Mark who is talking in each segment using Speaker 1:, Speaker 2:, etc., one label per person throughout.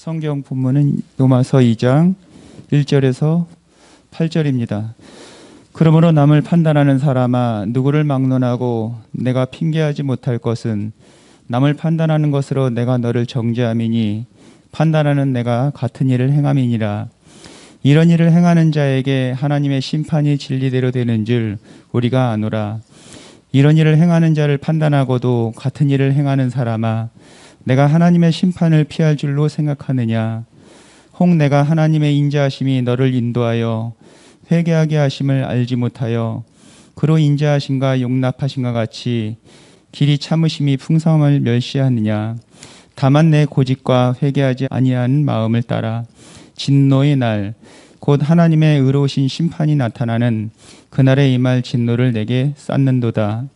Speaker 1: 성경 본문은 로마서 2장 1절에서 8절입니다. 그러므로 남을 판단하는 사람아, 누구를 막론하고 내가 핑계하지 못할 것은 남을 판단하는 것으로 내가 너를 정죄함이니 판단하는 내가 같은 일을 행함이니라. 이런 일을 행하는 자에게 하나님의 심판이 진리대로 되는 줄 우리가 아노라. 이런 일을 행하는 자를 판단하고도 같은 일을 행하는 사람아, 내가 하나님의 심판을 피할 줄로 생각하느냐? 혹 내가 하나님의 인자하심이 너를 인도하여 회개하게 하심을 알지 못하여 그로 인자하심과 용납하심과 같이 길이 참으심이 풍성함을 멸시하느냐? 다만 내 고집과 회개하지 아니하는 마음을 따라 진노의 날, 곧 하나님의 의로우신 심판이 나타나는 그날에 임할 진노를 내게 쌓는도다.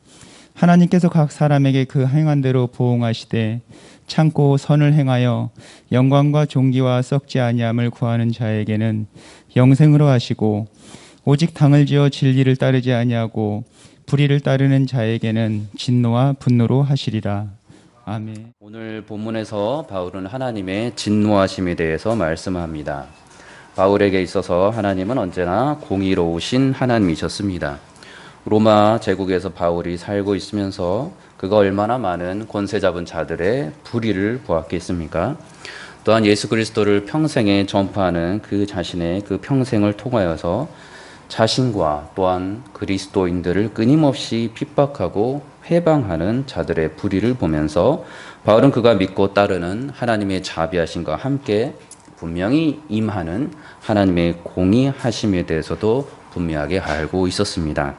Speaker 1: 하나님께서 각 사람에게 그 행한 대로 보응하시되 참고 선을 행하여 영광과 존귀와 썩지 아니함을 구하는 자에게는 영생으로 하시고, 오직 당을 지어 진리를 따르지 아니하고 불의를 따르는 자에게는 진노와 분노로 하시리라. 아멘.
Speaker 2: 오늘 본문에서 바울은 하나님의 진노하심에 대해서 말씀합니다. 바울에게 있어서 하나님은 언제나 공의로우신 하나님이셨습니다. 로마 제국에서 바울이 살고 있으면서 그가 얼마나 많은 권세 잡은 자들의 불의를 보았겠습니까? 또한 예수 그리스도를 평생에 전파하는 그 자신의 그 평생을 통하여서 자신과 또한 그리스도인들을 끊임없이 핍박하고 회방하는 자들의 불의를 보면서 바울은 그가 믿고 따르는 하나님의 자비하심과 함께 분명히 임하는 하나님의 공의하심에 대해서도 분명하게 알고 있었습니다.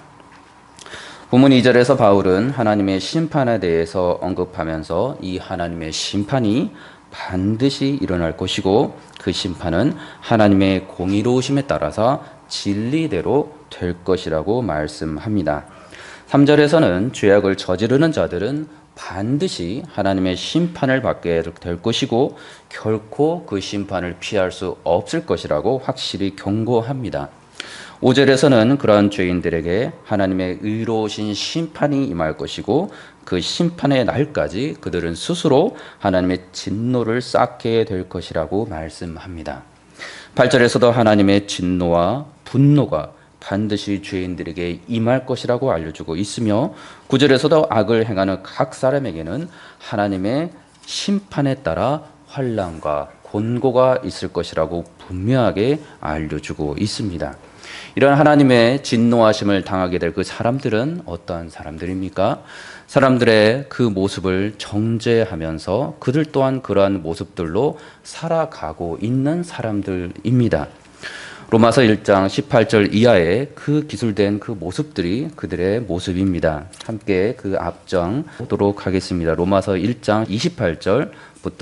Speaker 2: 본문 2절에서 바울은 하나님의 심판에 대해서 언급하면서 이 하나님의 심판이 반드시 일어날 것이고 그 심판은 하나님의 공의로우심에 따라서 진리대로 될 것이라고 말씀합니다. 3절에서는 죄악을 저지르는 자들은 반드시 하나님의 심판을 받게 될 것이고 결코 그 심판을 피할 수 없을 것이라고 확실히 경고합니다. 5절에서는 그러한 죄인들에게 하나님의 의로우신 심판이 임할 것이고 그 심판의 날까지 그들은 스스로 하나님의 진노를 쌓게 될 것이라고 말씀합니다. 8절에서도 하나님의 진노와 분노가 반드시 죄인들에게 임할 것이라고 알려주고 있으며 9절에서도 악을 행하는 각 사람에게는 하나님의 심판에 따라 환난과 곤고가 있을 것이라고 분명하게 알려주고 있습니다. 이런 하나님의 진노하심을 당하게 될 그 사람들은 어떠한 사람들입니까? 사람들의 그 모습을 정죄하면서 그들 또한 그러한 모습들로 살아가고 있는 사람들입니다. 로마서 1장 18절 이하에 그 기술된 그 모습들이 그들의 모습입니다. 함께 그 앞장 보도록 하겠습니다. 로마서 1장 28절부터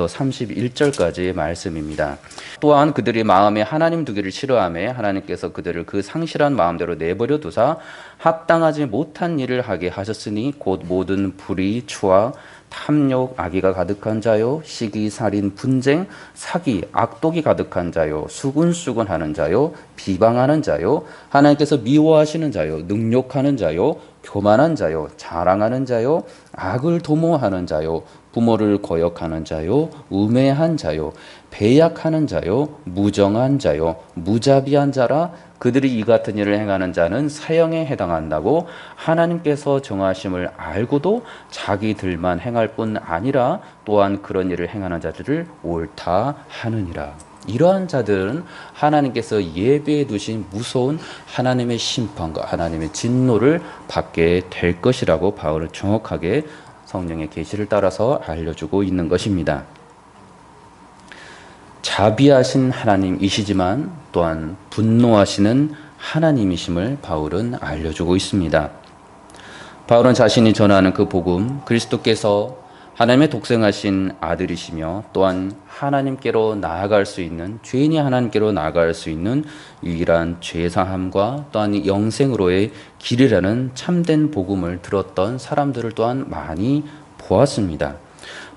Speaker 2: 31절까지의 말씀입니다. 또한 그들이 마음에 하나님 두기를 싫어하며 하나님께서 그들을 그 상실한 마음대로 내버려 두사 합당하지 못한 일을 하게 하셨으니 곧 모든 불의, 추악, 탐욕, 악의가 가득한 자요, 시기, 살인, 분쟁, 사기, 악독이 가득한 자요, 수군수군하는 자요, 비방하는 자요, 하나님께서 미워하시는 자요, 능욕하는 자요, 교만한 자요, 자랑하는 자요, 악을 도모하는 자요, 부모를 거역하는 자요, 우매한 자요, 배약하는 자요, 무정한 자요, 무자비한 자라. 그들이 이 같은 일을 행하는 자는 사형에 해당한다고 하나님께서 정하심을 알고도 자기들만 행할 뿐 아니라 또한 그런 일을 행하는 자들을 옳다 하느니라. 이러한 자들은 하나님께서 예비해 두신 무서운 하나님의 심판과 하나님의 진노를 받게 될 것이라고 바울은 정확하게 성령의 계시를 따라서 알려주고 있는 것입니다. 자비하신 하나님이시지만 또한 분노하시는 하나님이심을 바울은 알려주고 있습니다. 바울은 자신이 전하는 그 복음, 그리스도께서 하나님의 독생하신 아들이시며 또한 하나님께로 나아갈 수 있는, 죄인이 하나님께로 나아갈 수 있는 유일한 죄사함과 또한 영생으로의 길이라는 참된 복음을 들었던 사람들을 또한 많이 보았습니다.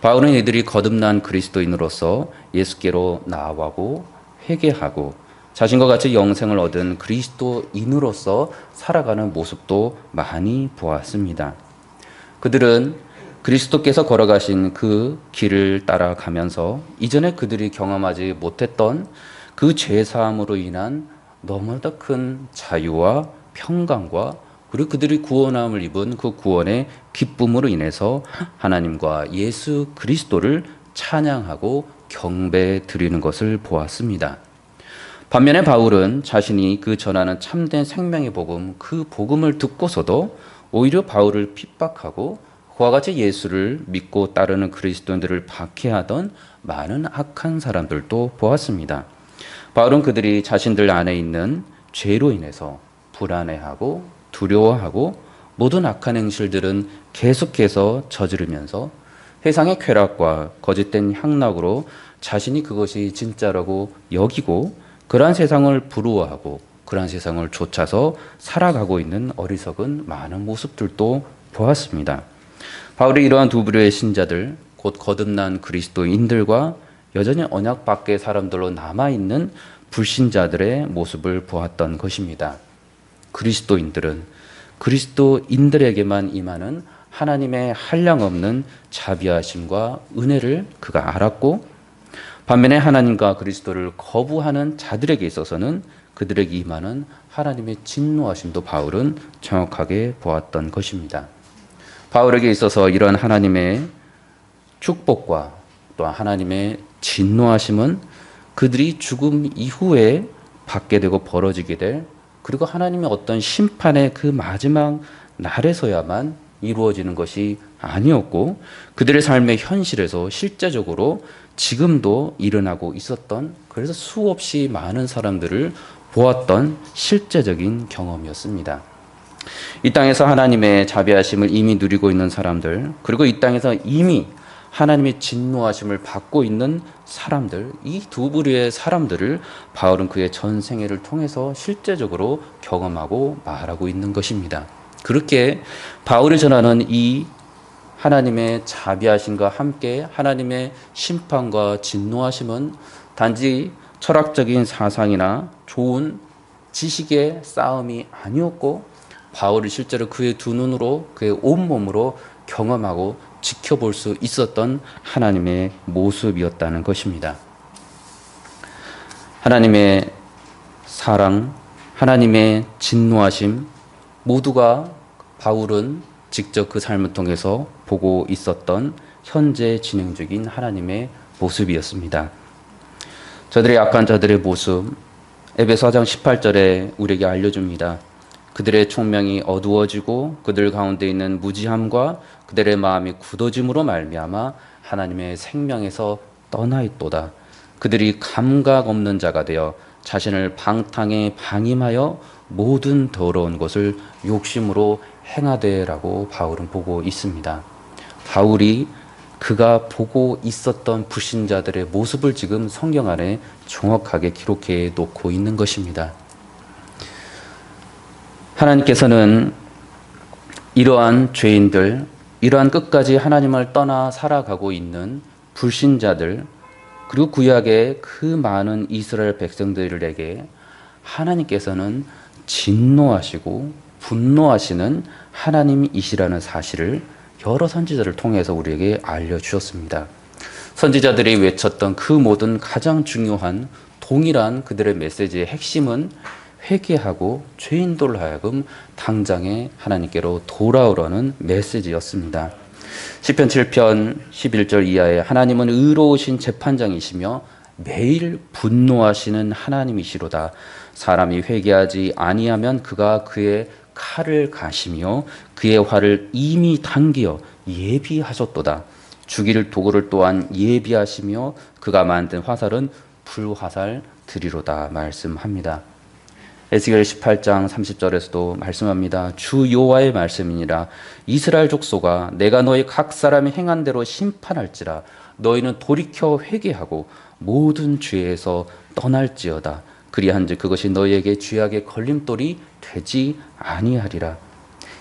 Speaker 2: 바울은 이들이 거듭난 그리스도인으로서 예수께로 나아가고 회개하고 자신과 같이 영생을 얻은 그리스도인으로서 살아가는 모습도 많이 보았습니다. 그들은 그리스도께서 걸어가신 그 길을 따라가면서 이전에 그들이 경험하지 못했던 그 죄사함으로 인한 너무나 큰 자유와 평강과 그리고 그들이 구원함을 입은 그 구원의 기쁨으로 인해서 하나님과 예수 그리스도를 찬양하고 경배 드리는 것을 보았습니다. 반면에 바울은 자신이 그 전하는 참된 생명의 복음, 그 복음을 듣고서도 오히려 바울을 핍박하고 그와 같이 예수를 믿고 따르는 그리스도인들을 박해하던 많은 악한 사람들도 보았습니다. 바울은 그들이 자신들 안에 있는 죄로 인해서 불안해하고 두려워하고 모든 악한 행실들은 계속해서 저지르면서 세상의 쾌락과 거짓된 향락으로 자신이 그것이 진짜라고 여기고 그러한 세상을 부러워하고 그러한 세상을 좇아서 살아가고 있는 어리석은 많은 모습들도 보았습니다. 바울이 이러한 두 부류의 신자들, 곧 거듭난 그리스도인들과 여전히 언약 밖의 사람들로 남아있는 불신자들의 모습을 보았던 것입니다. 그리스도인들은 그리스도인들에게만 임하는 하나님의 한량없는 자비하심과 은혜를 그가 알았고, 반면에 하나님과 그리스도를 거부하는 자들에게 있어서는 그들에게 임하는 하나님의 진노하심도 바울은 정확하게 보았던 것입니다. 바울에게 있어서 이런 하나님의 축복과 또 하나님의 진노하심은 그들이 죽음 이후에 받게 되고 벌어지게 될, 그리고 하나님의 어떤 심판의 그 마지막 날에서야만 이루어지는 것이 아니었고, 그들의 삶의 현실에서 실제적으로 지금도 일어나고 있었던, 그래서 수없이 많은 사람들을 보았던 실제적인 경험이었습니다. 이 땅에서 하나님의 자비하심을 이미 누리고 있는 사람들, 그리고 이 땅에서 이미 하나님의 진노하심을 받고 있는 사람들, 이 두 부류의 사람들을 바울은 그의 전생애를 통해서 실제적으로 경험하고 말하고 있는 것입니다. 그렇게 바울이 전하는 이 하나님의 자비하심과 함께 하나님의 심판과 진노하심은 단지 철학적인 사상이나 좋은 지식의 싸움이 아니었고, 바울이 실제로 그의 두 눈으로, 그의 온몸으로 경험하고 지켜볼 수 있었던 하나님의 모습이었다는 것입니다. 하나님의 사랑, 하나님의 진노하심 모두가 바울은 직접 그 삶을 통해서 보고 있었던 현재 진행 중인 하나님의 모습이었습니다. 저들의 약한 자들의 모습, 에베소 4장 18절에 우리에게 알려줍니다. 그들의 총명이 어두워지고 그들 가운데 있는 무지함과 그들의 마음이 굳어짐으로 말미암아 하나님의 생명에서 떠나 있도다. 그들이 감각 없는 자가 되어 자신을 방탕에 방임하여 모든 더러운 것을 욕심으로 행하되라고 바울은 보고 있습니다. 바울이 그가 보고 있었던 불신자들의 모습을 지금 성경 안에 정확하게 기록해 놓고 있는 것입니다. 하나님께서는 이러한 죄인들, 이러한 끝까지 하나님을 떠나 살아가고 있는 불신자들, 그리고 구약의 그 많은 이스라엘 백성들에게 하나님께서는 진노하시고 분노하시는 하나님이시라는 사실을 여러 선지자를 통해서 우리에게 알려주셨습니다. 선지자들이 외쳤던 그 모든 가장 중요한 동일한 그들의 메시지의 핵심은 회개하고 죄인들로 하여금 당장에 하나님께로 돌아오라는 메시지였습니다. 시편 7편 11절 이하에 하나님은 의로우신 재판장이시며 매일 분노하시는 하나님이시로다. 사람이 회개하지 아니하면 그가 그의 칼을 가시며 그의 활을 이미 당기어 예비하셨도다. 죽일 도구를 또한 예비하시며 그가 만든 화살은 불화살 들이로다 말씀합니다. 에스겔 18장 30절에서도 말씀합니다. 주 여호와의 말씀이니라. 이스라엘 족속아, 내가 너희 각 사람이 행한 대로 심판할지라. 너희는 돌이켜 회개하고 모든 죄에서 떠날지어다. 그리한즉 그것이 너희에게 죄악의 걸림돌이 되지 아니하리라.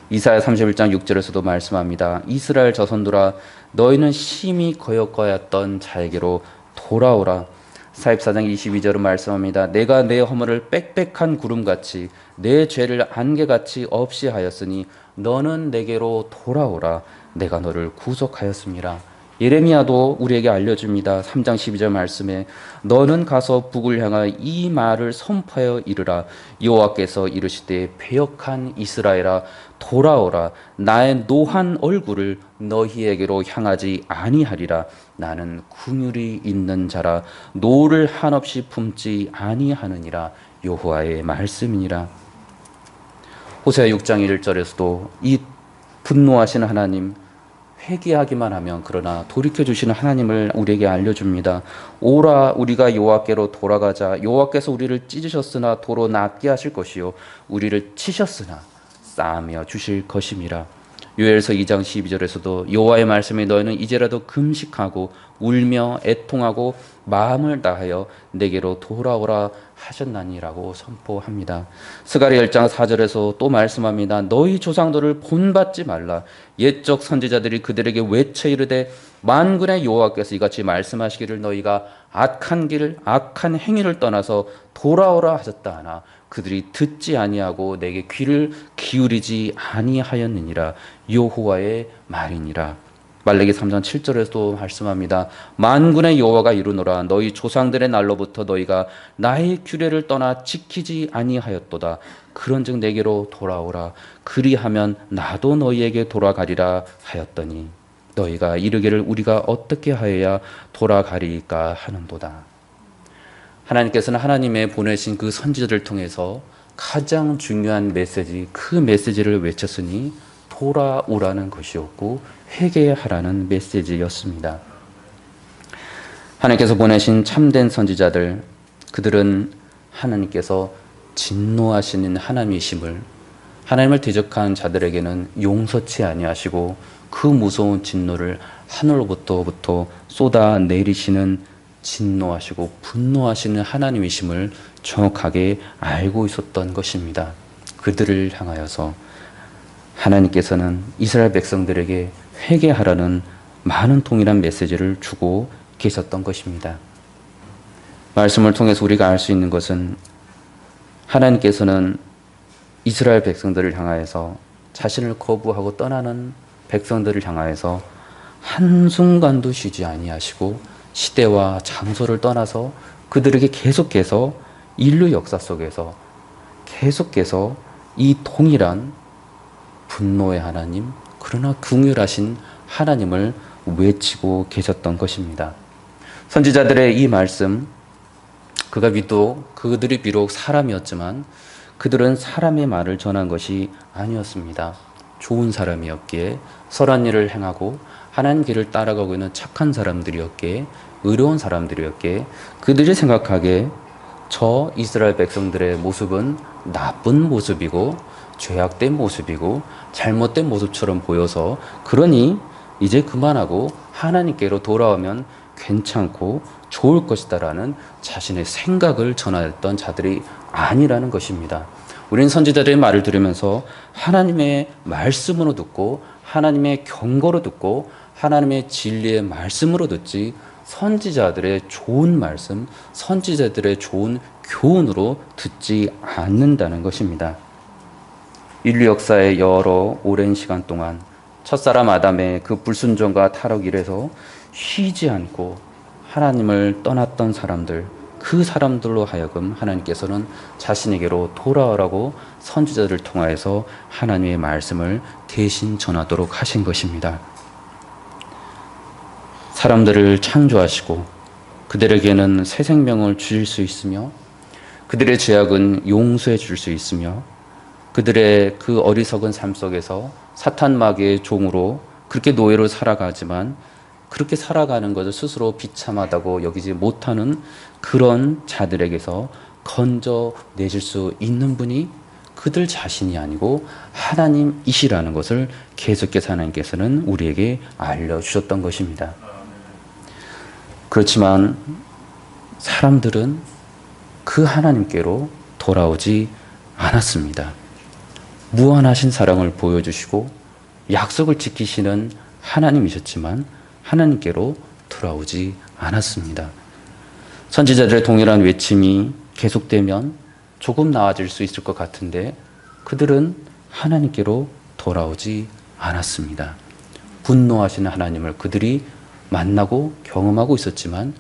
Speaker 2: 이사야 31장 6절에서도 말씀합니다. 이스라엘 자손들아, 너희는 심히 거역하였던 자에게로 돌아오라. 사십사장 22절은 말씀합니다. 내가 내 허물을 빽빽한 구름같이 내 죄를 안개같이 없이 하였으니 너는 내게로 돌아오라. 내가 너를 구속하였습니다. 예레미야도 우리에게 알려줍니다. 3장 12절 말씀에 너는 가서 북을 향하여 이 말을 선포하여 이르라. 여호와께서 이르시되 배역한 이스라엘아 돌아오라. 나의 노한 얼굴을 너희에게로 향하지 아니하리라. 나는 긍휼이 있는 자라 노를 한없이 품지 아니하느니라. 여호와의 말씀이니라. 호세아 6장 1절에서도 이 분노하시는 하나님, 회개하기만 하면 그러나 돌이켜주시는 하나님을 우리에게 알려줍니다. 오라 우리가 여호와께로 돌아가자. 여호와께서 우리를 찢으셨으나 도로 낫게 하실 것이요 우리를 치셨으나 싸매어 주실 것임이라. 요엘서 2장 12절에서도 여호와의 말씀에 너희는 이제라도 금식하고 울며 애통하고 마음을 다하여 내게로 돌아오라 하셨나니라고 선포합니다. 스가랴 1장 4절에서 또 말씀합니다. 너희 조상들을 본받지 말라. 옛적 선지자들이 그들에게 외쳐 이르되 만군의 여호와께서 이같이 말씀하시기를 너희가 악한 길 악한 행위를 떠나서 돌아오라 하셨다 하나 그들이 듣지 아니하고 내게 귀를 기울이지 아니하였느니라. 여호와의 말이니라. 말라기 3장 7절에서도 말씀합니다. 만군의 여호와가 이르노라. 너희 조상들의 날로부터 너희가 나의 규례를 떠나 지키지 아니하였도다. 그런즉 내게로 돌아오라. 그리하면 나도 너희에게 돌아가리라 하였더니 너희가 이르기를 우리가 어떻게 하여야 돌아가리까 하는도다. 하나님께서는 하나님의 보내신 그 선지자를 통해서 가장 중요한 메시지, 그 메시지를 외쳤으니 돌아오라는 것이었고 회개하라는 메시지였습니다. 하나님께서 보내신 참된 선지자들, 그들은 하나님께서 진노하시는 하나님이심을, 하나님을 대적한 자들에게는 용서치 아니하시고 그 무서운 진노를 하늘로부터 쏟아내리시는 진노하시고 분노하시는 하나님이심을 정확하게 알고 있었던 것입니다. 그들을 향하여서 하나님께서는 이스라엘 백성들에게 회개하라는 많은 동일한 메시지를 주고 계셨던 것입니다. 말씀을 통해서 우리가 알 수 있는 것은 하나님께서는 이스라엘 백성들을 향하여서 자신을 거부하고 떠나는 백성들을 향하여서 한순간도 쉬지 아니하시고 시대와 장소를 떠나서 그들에게 계속해서 인류 역사 속에서 계속해서 이 동일한 분노의 하나님, 그러나 긍휼하신 하나님을 외치고 계셨던 것입니다. 선지자들의 이 말씀, 그들이 비록 사람이었지만 그들은 사람의 말을 전한 것이 아니었습니다. 좋은 사람이었기에 선한 일을 행하고 하나님 길을 따라가고 있는 착한 사람들이었기에 의로운 사람들이었기에 그들이 생각하기에 저 이스라엘 백성들의 모습은 나쁜 모습이고 죄악된 모습이고 잘못된 모습처럼 보여서 그러니 이제 그만하고 하나님께로 돌아오면 괜찮고 좋을 것이다라는 자신의 생각을 전하였던 자들이 아니라는 것입니다. 우리는 선지자들의 말을 들으면서 하나님의 말씀으로 듣고 하나님의 경고로 듣고 하나님의 진리의 말씀으로 듣지 선지자들의 좋은 말씀, 선지자들의 좋은 교훈으로 듣지 않는다는 것입니다. 인류 역사의 여러 오랜 시간 동안 첫사람 아담의 그 불순종과 타락 이래서 쉬지 않고 하나님을 떠났던 사람들, 그 사람들로 하여금 하나님께서는 자신에게로 돌아오라고 선지자들을 통하여서 하나님의 말씀을 대신 전하도록 하신 것입니다. 사람들을 창조하시고 그들에게는 새 생명을 주실 수 있으며 그들의 죄악은 용서해 줄 수 있으며 그들의 그 어리석은 삶 속에서 사탄 마귀의 종으로 그렇게 노예로 살아가지만 그렇게 살아가는 것을 스스로 비참하다고 여기지 못하는 그런 자들에게서 건져내실 수 있는 분이 그들 자신이 아니고 하나님이시라는 것을 계속해서 하나님께서는 우리에게 알려주셨던 것입니다. 그렇지만 사람들은 그 하나님께로 돌아오지 않았습니다. 무한하신 사랑을 보여주시고 약속을 지키시는 하나님이셨지만 하나님께로 돌아오지 않았습니다. 선지자들의 동일한 외침이 계속되면 조금 나아질 수 있을 것 같은데 그들은 하나님께로 돌아오지 않았습니다. 분노하시는 하나님을 그들이 만나고 경험하고 있었지만,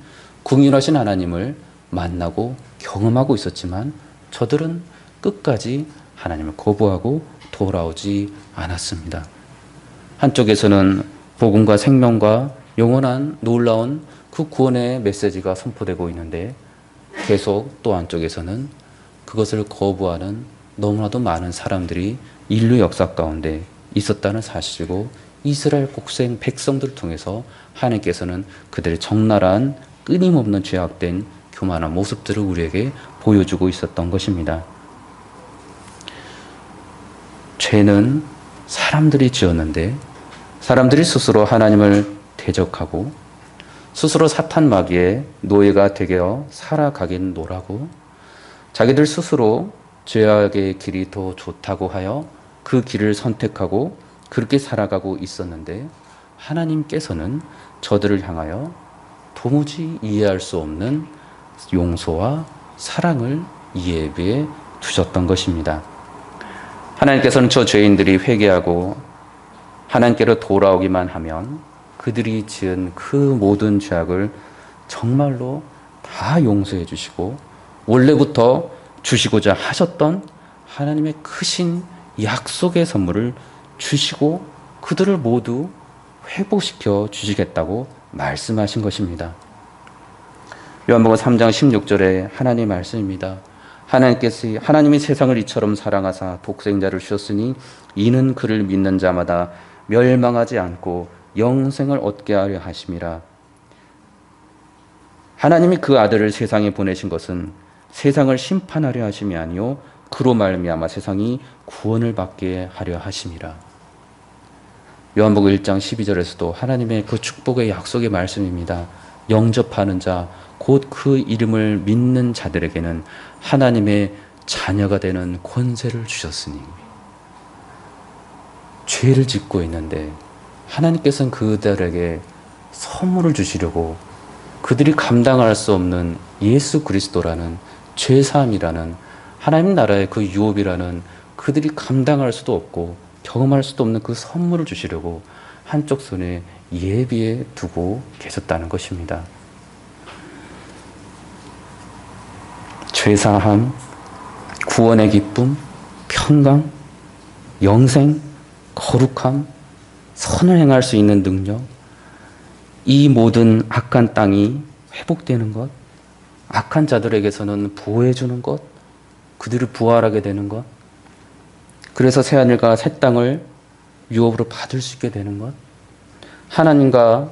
Speaker 2: 궁휼하신 하나님을 만나고 경험하고 있었지만 저들은 끝까지 하나님을 거부하고 돌아오지 않았습니다. 한쪽에서는 복음과 생명과 영원한 놀라운 그 구원의 메시지가 선포되고 있는데 계속 또 한쪽에서는 그것을 거부하는 너무나도 많은 사람들이 인류 역사 가운데 있었다는 사실이고, 이스라엘 백성들을 통해서 하나님께서는 그들의 적나라한 끊임없는 죄악된 교만한 모습들을 우리에게 보여주고 있었던 것입니다. 죄는 사람들이 지었는데 사람들이 스스로 하나님을 대적하고 스스로 사탄 마귀의 노예가 되어 살아가겠노라고 자기들 스스로 죄악의 길이 더 좋다고 하여 그 길을 선택하고 그렇게 살아가고 있었는데, 하나님께서는 저들을 향하여 도무지 이해할 수 없는 용서와 사랑을 예비해 두셨던 것입니다. 하나님께서는 저 죄인들이 회개하고 하나님께로 돌아오기만 하면 그들이 지은 그 모든 죄악을 정말로 다 용서해 주시고 원래부터 주시고자 하셨던 하나님의 크신 약속의 선물을 주시고 그들을 모두 회복시켜 주시겠다고 말씀하신 것입니다. 요한복음 3장 16절에 하나님의 말씀입니다. 하나님이 세상을 이처럼 사랑하사 독생자를 주셨으니 이는 그를 믿는 자마다 멸망하지 않고 영생을 얻게 하려 하심이라. 하나님이 그 아들을 세상에 보내신 것은 세상을 심판하려 하심이 아니요 그로 말미암아 세상이 구원을 받게 하려 하심이라. 요한복음 1장 12절에서도 하나님의 그 축복의 약속의 말씀입니다. 영접하는 자, 곧 그 이름을 믿는 자들에게는 하나님의 자녀가 되는 권세를 주셨으니. 죄를 짓고 있는데 하나님께서는 그들에게 선물을 주시려고 그들이 감당할 수 없는 예수 그리스도라는 죄사함이라는 하나님 나라의 그 유업이라는 그들이 감당할 수도 없고 경험할 수도 없는 그 선물을 주시려고 한쪽 손에 예비해 두고 계셨다는 것입니다. 죄사함, 구원의 기쁨, 평강, 영생, 거룩함, 선을 행할 수 있는 능력, 이 모든 악한 땅이 회복되는 것, 악한 자들에게서는 보호해 주는 것, 그들을 부활하게 되는 것, 그래서 새하늘과 새 땅을 유업으로 받을 수 있게 되는 것, 하나님과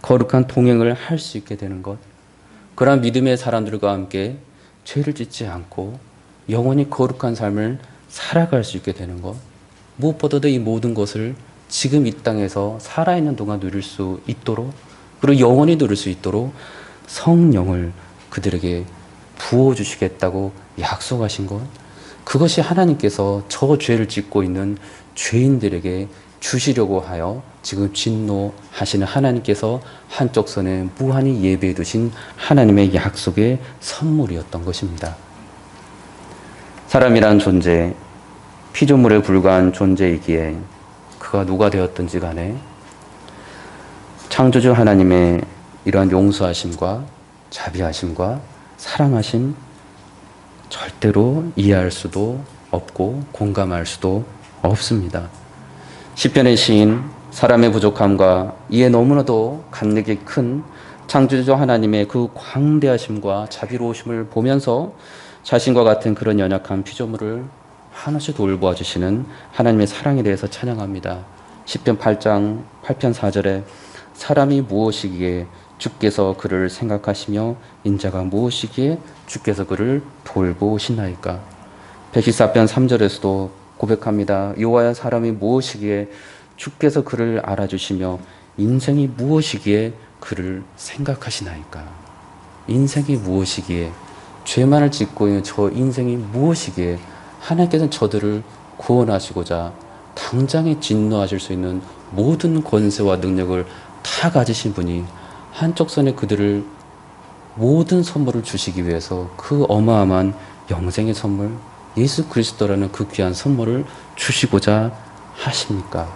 Speaker 2: 거룩한 동행을 할 수 있게 되는 것, 그러한 믿음의 사람들과 함께 죄를 짓지 않고 영원히 거룩한 삶을 살아갈 수 있게 되는 것, 무엇보다도 이 모든 것을 지금 이 땅에서 살아있는 동안 누릴 수 있도록, 그리고 영원히 누릴 수 있도록 성령을 그들에게 부어주시겠다고 약속하신 것, 그것이 하나님께서 저 죄를 짓고 있는 죄인들에게 주시려고 하여 지금 진노하시는 하나님께서 한쪽 손에 무한히 예배해 두신 하나님의 약속의 선물이었던 것입니다. 사람이란 존재, 피조물에 불과한 존재이기에 그가 누가 되었든지 간에 창조주 하나님의 이러한 용서하심과 자비하심과 사랑하심 절대로 이해할 수도 없고 공감할 수도 없습니다. 시편의 시인 사람의 부족함과 이에 너무나도 간격이 큰 창조주 하나님의 그 광대하심과 자비로우심을 보면서 자신과 같은 그런 연약한 피조물을 한없이 돌보아 주시는 하나님의 사랑에 대해서 찬양합니다. 시편 8장 8편 4절에 사람이 무엇이기에 주께서 그를 생각하시며 인자가 무엇이기에 주께서 그를 돌보시나이까. 114편 3절에서도 고백합니다. 여호와여 사람이 무엇이기에 주께서 그를 알아주시며 인생이 무엇이기에 그를 생각하시나이까. 인생이 무엇이기에, 죄만을 짓고 있는 저 인생이 무엇이기에 하나님께서는 저들을 구원하시고자 당장에 진노하실 수 있는 모든 권세와 능력을 다 가지신 분이 한쪽 손에 그들을 모든 선물을 주시기 위해서 그 어마어마한 영생의 선물, 예수 그리스도라는 그 귀한 선물을 주시고자 하십니까?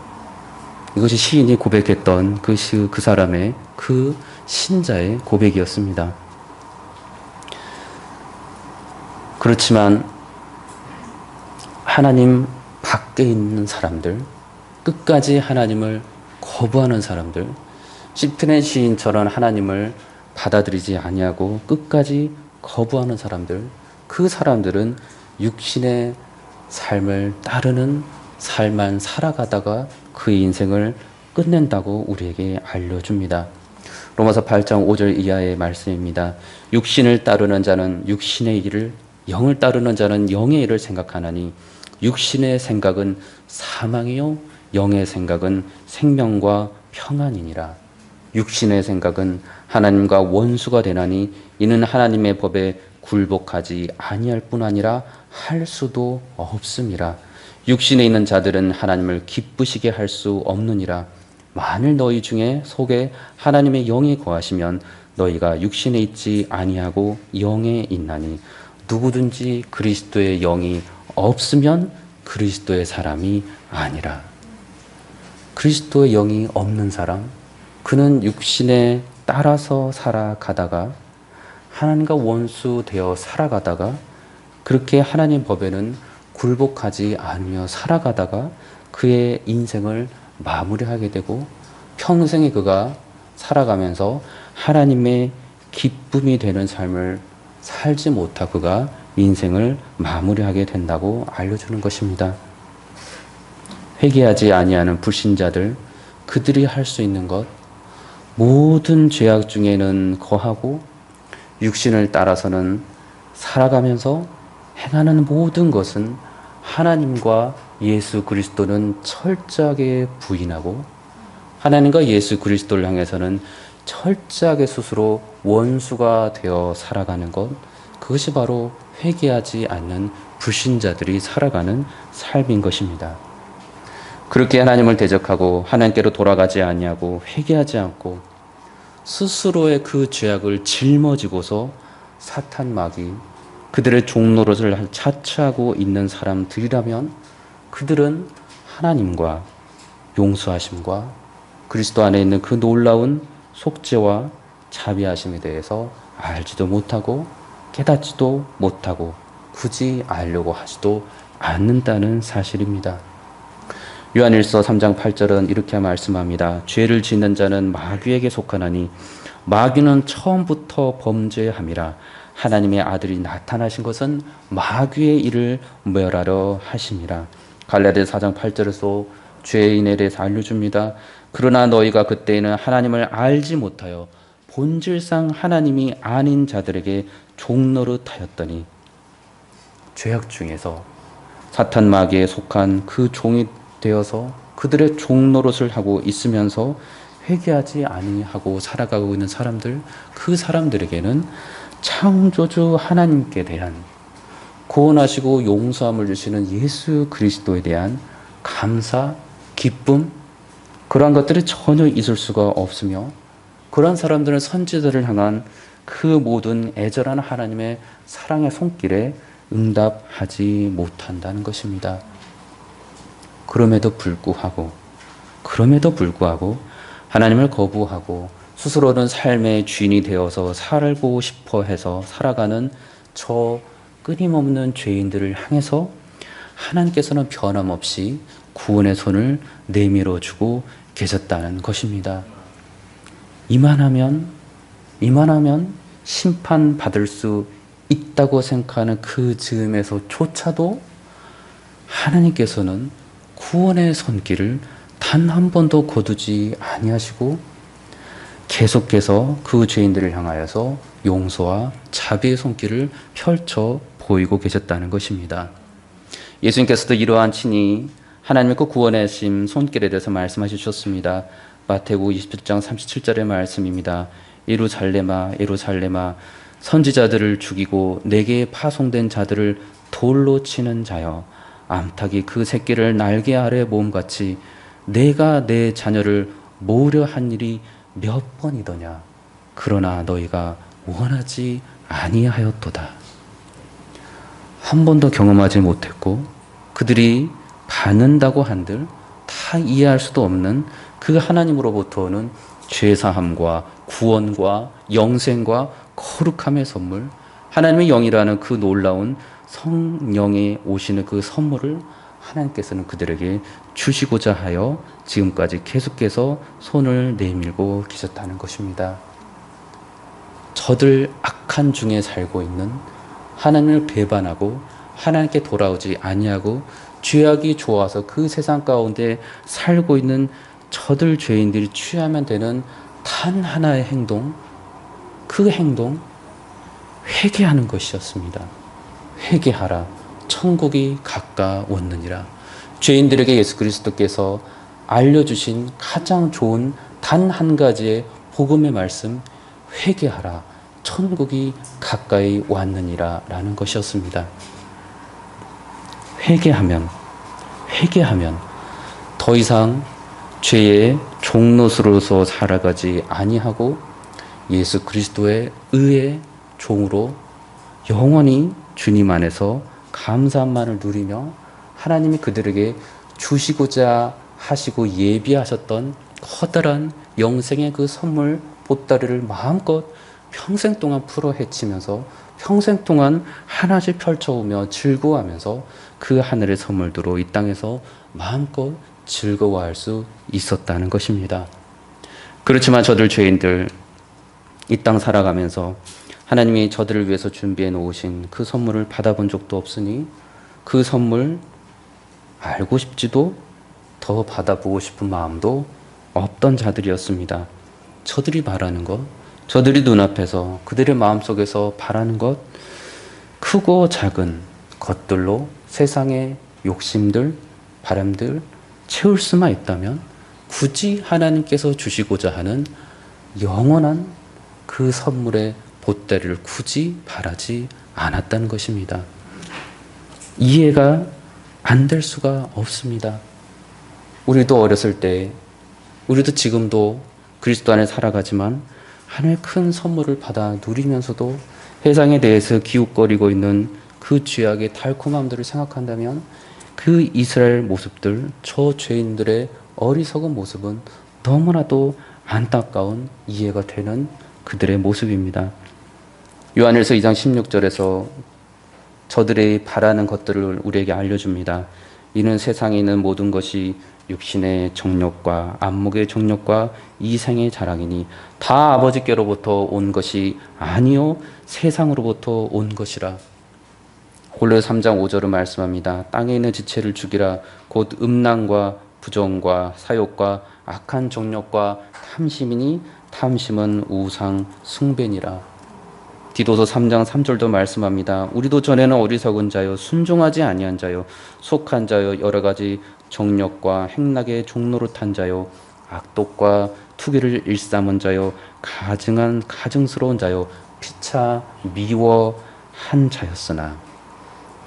Speaker 2: 이것이 시인이 고백했던 그 사람의, 그 신자의 고백이었습니다. 그렇지만 하나님 밖에 있는 사람들, 끝까지 하나님을 거부하는 사람들, 시편의 시인처럼 하나님을 받아들이지 아니하고 끝까지 거부하는 사람들, 그 사람들은 육신의 삶을 따르는 삶만 살아가다가 그 인생을 끝낸다고 우리에게 알려줍니다. 로마서 8장 5절 이하의 말씀입니다. 육신을 따르는 자는 육신의 일을, 영을 따르는 자는 영의 일을 생각하나니 육신의 생각은 사망이요 영의 생각은 생명과 평안이니라. 육신의 생각은 하나님과 원수가 되나니 이는 하나님의 법에 굴복하지 아니할 뿐 아니라 할 수도 없음이라. 육신에 있는 자들은 하나님을 기쁘시게 할 수 없느니라. 만일 너희 중에 속에 하나님의 영이 거하시면 너희가 육신에 있지 아니하고 영에 있나니 누구든지 그리스도의 영이 없으면 그리스도의 사람이 아니라. 그리스도의 영이 없는 사람, 그는 육신에 따라서 살아가다가 하나님과 원수되어 살아가다가 그렇게 하나님 법에는 굴복하지 않으며 살아가다가 그의 인생을 마무리하게 되고 평생에 그가 살아가면서 하나님의 기쁨이 되는 삶을 살지 못하고 그가 인생을 마무리하게 된다고 알려주는 것입니다. 회개하지 아니하는 불신자들, 그들이 할 수 있는 것, 모든 죄악 중에는 거하고 육신을 따라서는 살아가면서 행하는 모든 것은 하나님과 예수 그리스도는 철저하게 부인하고 하나님과 예수 그리스도를 향해서는 철저하게 스스로 원수가 되어 살아가는 것, 그것이 바로 회개하지 않는 불신자들이 살아가는 삶인 것입니다. 그렇게 하나님을 대적하고 하나님께로 돌아가지 아니하고 회개하지 않고 스스로의 그 죄악을 짊어지고서 사탄 마귀, 그들의 종노릇을 차치하고 있는 사람들이라면 그들은 하나님과 용서하심과 그리스도 안에 있는 그 놀라운 속죄와 자비하심에 대해서 알지도 못하고 깨닫지도 못하고 굳이 알려고 하지도 않는다는 사실입니다. 요한일서 3장 8절은 이렇게 말씀합니다. 죄를 짓는 자는 마귀에게 속하나니 마귀는 처음부터 범죄함이라. 하나님의 아들이 나타나신 것은 마귀의 일을 멸하려 하심이라. 갈라디아서 4장 8절에서 죄인에 대해서 알려줍니다. 그러나 너희가 그때에는 하나님을 알지 못하여 본질상 하나님이 아닌 자들에게 종노릇하였더니, 죄악 중에서 사탄 마귀에 속한 그 종이 되어서 그들의 종노릇을 하고 있으면서 회개하지 아니하고 살아가고 있는 사람들, 그 사람들에게는 창조주 하나님께 대한 구원하시고 용서함을 주시는 예수 그리스도에 대한 감사, 기쁨, 그러한 것들이 전혀 있을 수가 없으며 그러한 사람들은 선지자를 향한 그 모든 애절한 하나님의 사랑의 손길에 응답하지 못한다는 것입니다. 그럼에도 불구하고 하나님을 거부하고 스스로는 삶의 주인이 되어서 살고 싶어 해서 살아가는 저 끊임없는 죄인들을 향해서 하나님께서는 변함없이 구원의 손을 내밀어 주고 계셨다는 것입니다. 이만하면 심판받을 수 있다고 생각하는 그 즈음에서조차도 하나님께서는 구원의 손길을 단 한 번도 거두지 아니하시고 계속해서 그 죄인들을 향하여서 용서와 자비의 손길을 펼쳐 보이고 계셨다는 것입니다. 예수님께서도 이러한 친히 하나님의 그 구원하심 손길에 대해서 말씀하셨습니다. 마태복음 27장 37절의 말씀입니다. 예루살렘아 예루살렘아 선지자들을 죽이고 내게 파송된 자들을 돌로 치는 자여, 암탉이 그 새끼를 날개 아래 모음같이 내가 내 자녀를 모으려 한 일이 몇 번이더냐. 그러나 너희가 원하지 아니하였도다. 한 번도 경험하지 못했고 그들이 받는다고 한들 다 이해할 수도 없는 그 하나님으로부터 오는 죄사함과 구원과 영생과 거룩함의 선물, 하나님의 영이라는 그 놀라운 성령이 오시는 그 선물을 하나님께서는 그들에게 주시고자 하여 지금까지 계속해서 손을 내밀고 계셨다는 것입니다. 저들 악한 중에 살고 있는, 하나님을 배반하고 하나님께 돌아오지 아니하고 죄악이 좋아서 그 세상 가운데 살고 있는 저들 죄인들이 취하면 되는 단 하나의 행동, 그 행동, 회개하는 것이었습니다. 회개하라, 천국이 가까웠느니라. 죄인들에게 예수 그리스도께서 알려주신 가장 좋은 단 한 가지의 복음의 말씀, 회개하라, 천국이 가까이 왔느니라 라는 것이었습니다. 회개하면 더 이상 죄의 종노릇으로서 살아가지 아니하고 예수 그리스도의 의의 종으로 영원히 주님 안에서 감사함만을 누리며 하나님이 그들에게 주시고자 하시고 예비하셨던 커다란 영생의 그 선물 보따리를 마음껏 평생 동안 풀어 헤치면서 평생 동안 하나씩 펼쳐오며 즐거워하면서 그 하늘의 선물들로 이 땅에서 마음껏 즐거워할 수 있었다는 것입니다. 그렇지만 저들 죄인들 이 땅 살아가면서 하나님이 저들을 위해서 준비해 놓으신 그 선물을 받아본 적도 없으니 그 선물 알고 싶지도 더 받아보고 싶은 마음도 없던 자들이었습니다. 저들이 바라는 것, 저들이 눈앞에서 그들의 마음속에서 바라는 것, 크고 작은 것들로 세상의 욕심들, 바람들 채울 수만 있다면 굳이 하나님께서 주시고자 하는 영원한 그 선물의 보따리를 굳이 바라지 않았다는 것입니다. 이해가 안 될 수가 없습니다. 우리도 어렸을 때, 우리도 지금도 그리스도 안에 살아가지만 하나님의 큰 선물을 받아 누리면서도 세상에 대해서 기웃거리고 있는 그 죄악의 달콤함들을 생각한다면 그 이스라엘 모습들, 저 죄인들의 어리석은 모습은 너무나도 안타까운 이해가 되는 그들의 모습입니다. 요한일서 2장 16절에서 저들의 바라는 것들을 우리에게 알려줍니다. 이는 세상에 있는 모든 것이 육신의 정욕과 안목의 정욕과 이생의 자랑이니 다 아버지께로부터 온 것이 아니요 세상으로부터 온 것이라. 골로새 3장 5절은 말씀합니다. 땅에 있는 지체를 죽이라. 곧 음란과 부정과 사욕과 악한 정욕과 탐심이니 탐심은 우상 숭배니라. 디도서 3장 3절도 말씀합니다. 우리도 전에는 어리석은 자요 순종하지 아니한 자요 속한 자요 여러 가지 정욕과 행락의 종노릇한 자요 악독과 투기를 일삼은 자요 가증스러운 자요 피차 미워한 자였으나.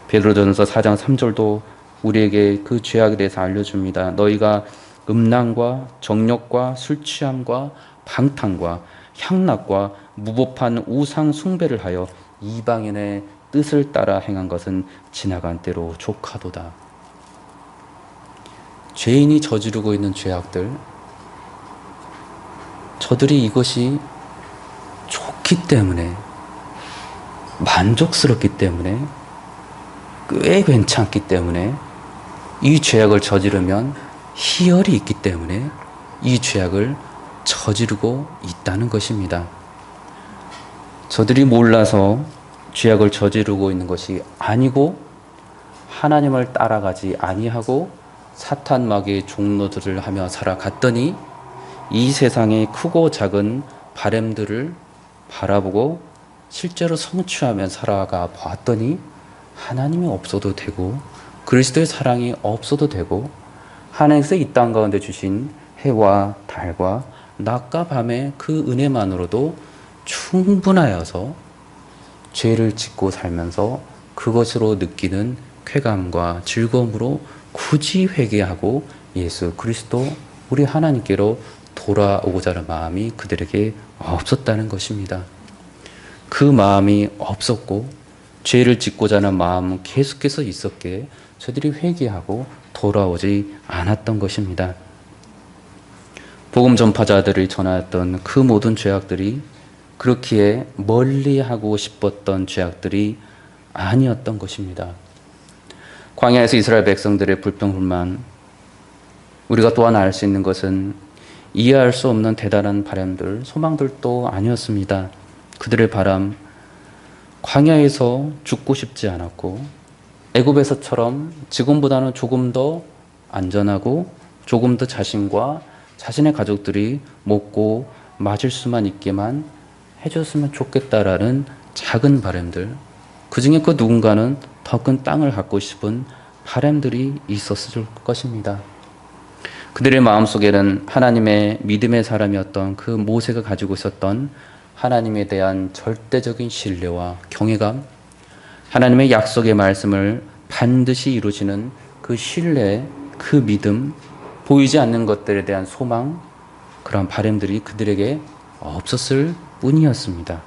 Speaker 2: 베드로전서 4장 3절도 우리에게 그 죄악에 대해서 알려줍니다. 너희가 음란과 정욕과 술 취함과 방탕과 향락과 무법한 우상 숭배를 하여 이방인의 뜻을 따라 행한 것은 지나간 때로 족하도다. 죄인이 저지르고 있는 죄악들, 저들이 이것이 좋기 때문에, 만족스럽기 때문에, 꽤 괜찮기 때문에, 이 죄악을 저지르면 희열이 있기 때문에 이 죄악을 저지르고 있다는 것입니다. 저들이 몰라서 죄악을 저지르고 있는 것이 아니고 하나님을 따라가지 아니하고 사탄 마귀의 종노들을 하며 살아갔더니 이 세상의 크고 작은 바램들을 바라보고 실제로 성취하며 살아가 봤더니 하나님이 없어도 되고 그리스도의 사랑이 없어도 되고 하나님께서 이 땅 가운데 주신 해와 달과 낮과 밤의 그 은혜만으로도 충분하여서 죄를 짓고 살면서 그것으로 느끼는 쾌감과 즐거움으로 굳이 회개하고 예수 그리스도 우리 하나님께로 돌아오고자 하는 마음이 그들에게 없었다는 것입니다. 그 마음이 없었고 죄를 짓고자 하는 마음은 계속해서 있었기에 저들이 회개하고 돌아오지 않았던 것입니다. 복음 전파자들이 전하였던 그 모든 죄악들이 그렇기에 멀리하고 싶었던 죄악들이 아니었던 것입니다. 광야에서 이스라엘 백성들의 불평불만, 우리가 또한 알 수 있는 것은 이해할 수 없는 대단한 바람들, 소망들도 아니었습니다. 그들의 바람, 광야에서 죽고 싶지 않았고 애굽에서처럼 지금보다는 조금 더 안전하고 조금 더 자신과 자신의 가족들이 먹고 마실 수만 있게만 해줬으면 좋겠다라는 작은 바람들, 그 중에 그 누군가는 더 큰 땅을 갖고 싶은 바람들이 있었을 것입니다. 그들의 마음속에는 하나님의 믿음의 사람이었던 그 모세가 가지고 있었던 하나님에 대한 절대적인 신뢰와 경외감, 하나님의 약속의 말씀을 반드시 이루시는 그 신뢰, 그 믿음, 보이지 않는 것들에 대한 소망, 그런 바람들이 그들에게 없었을 뿐이었습니다.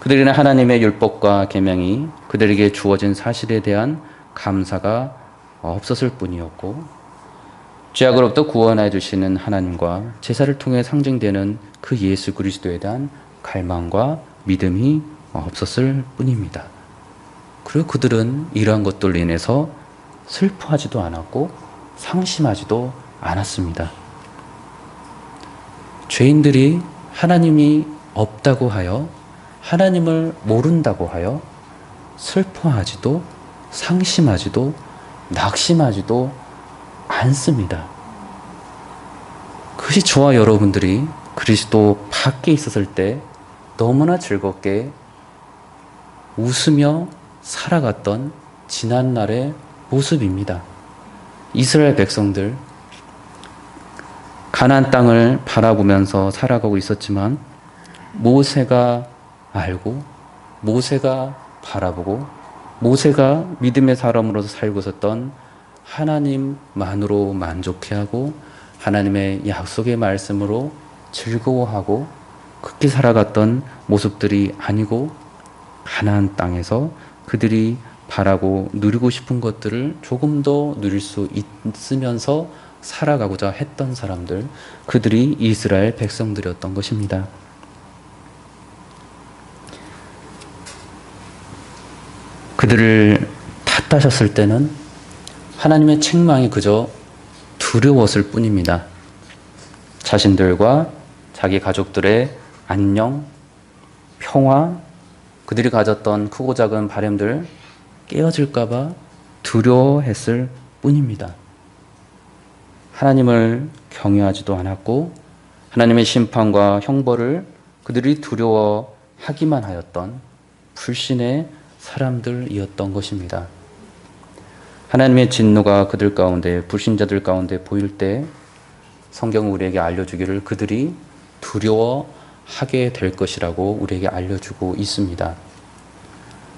Speaker 2: 그들에게는 하나님의 율법과 계명이 그들에게 주어진 사실에 대한 감사가 없었을 뿐이었고, 죄악으로부터 구원해 주시는 하나님과 제사를 통해 상징되는 그 예수 그리스도에 대한 갈망과 믿음이 없었을 뿐입니다. 그리고 그들은 이러한 것들로 인해서 슬퍼하지도 않았고 상심하지도 않았습니다. 죄인들이 하나님이 없다고 하여, 하나님을 모른다고 하여 슬퍼하지도 상심하지도 낙심하지도 않습니다. 그것이 저와 여러분들이 그리스도 밖에 있었을 때 너무나 즐겁게 웃으며 살아갔던 지난날의 모습입니다. 이스라엘 백성들, 가나안 땅을 바라보면서 살아가고 있었지만 모세가 알고, 모세가 바라보고, 모세가 믿음의 사람으로서 살고 있었던 하나님만으로 만족해하고 하나님의 약속의 말씀으로 즐거워하고 그렇게 살아갔던 모습들이 아니고, 가나안 땅에서 그들이 바라고 누리고 싶은 것들을 조금 더 누릴 수 있으면서 살아가고자 했던 사람들, 그들이 이스라엘 백성들이었던 것입니다. 그들을 탓하셨을 때는 하나님의 책망이 그저 두려웠을 뿐입니다. 자신들과 자기 가족들의 안녕, 평화, 그들이 가졌던 크고 작은 바람들 깨어질까봐 두려워했을 뿐입니다. 하나님을 경외하지도 않았고 하나님의 심판과 형벌을 그들이 두려워하기만 하였던 불신의 사람들이었던 것입니다. 하나님의 진노가 그들 가운데, 불신자들 가운데 보일 때 성경은 우리에게 알려주기를 그들이 두려워하게 될 것이라고 우리에게 알려주고 있습니다.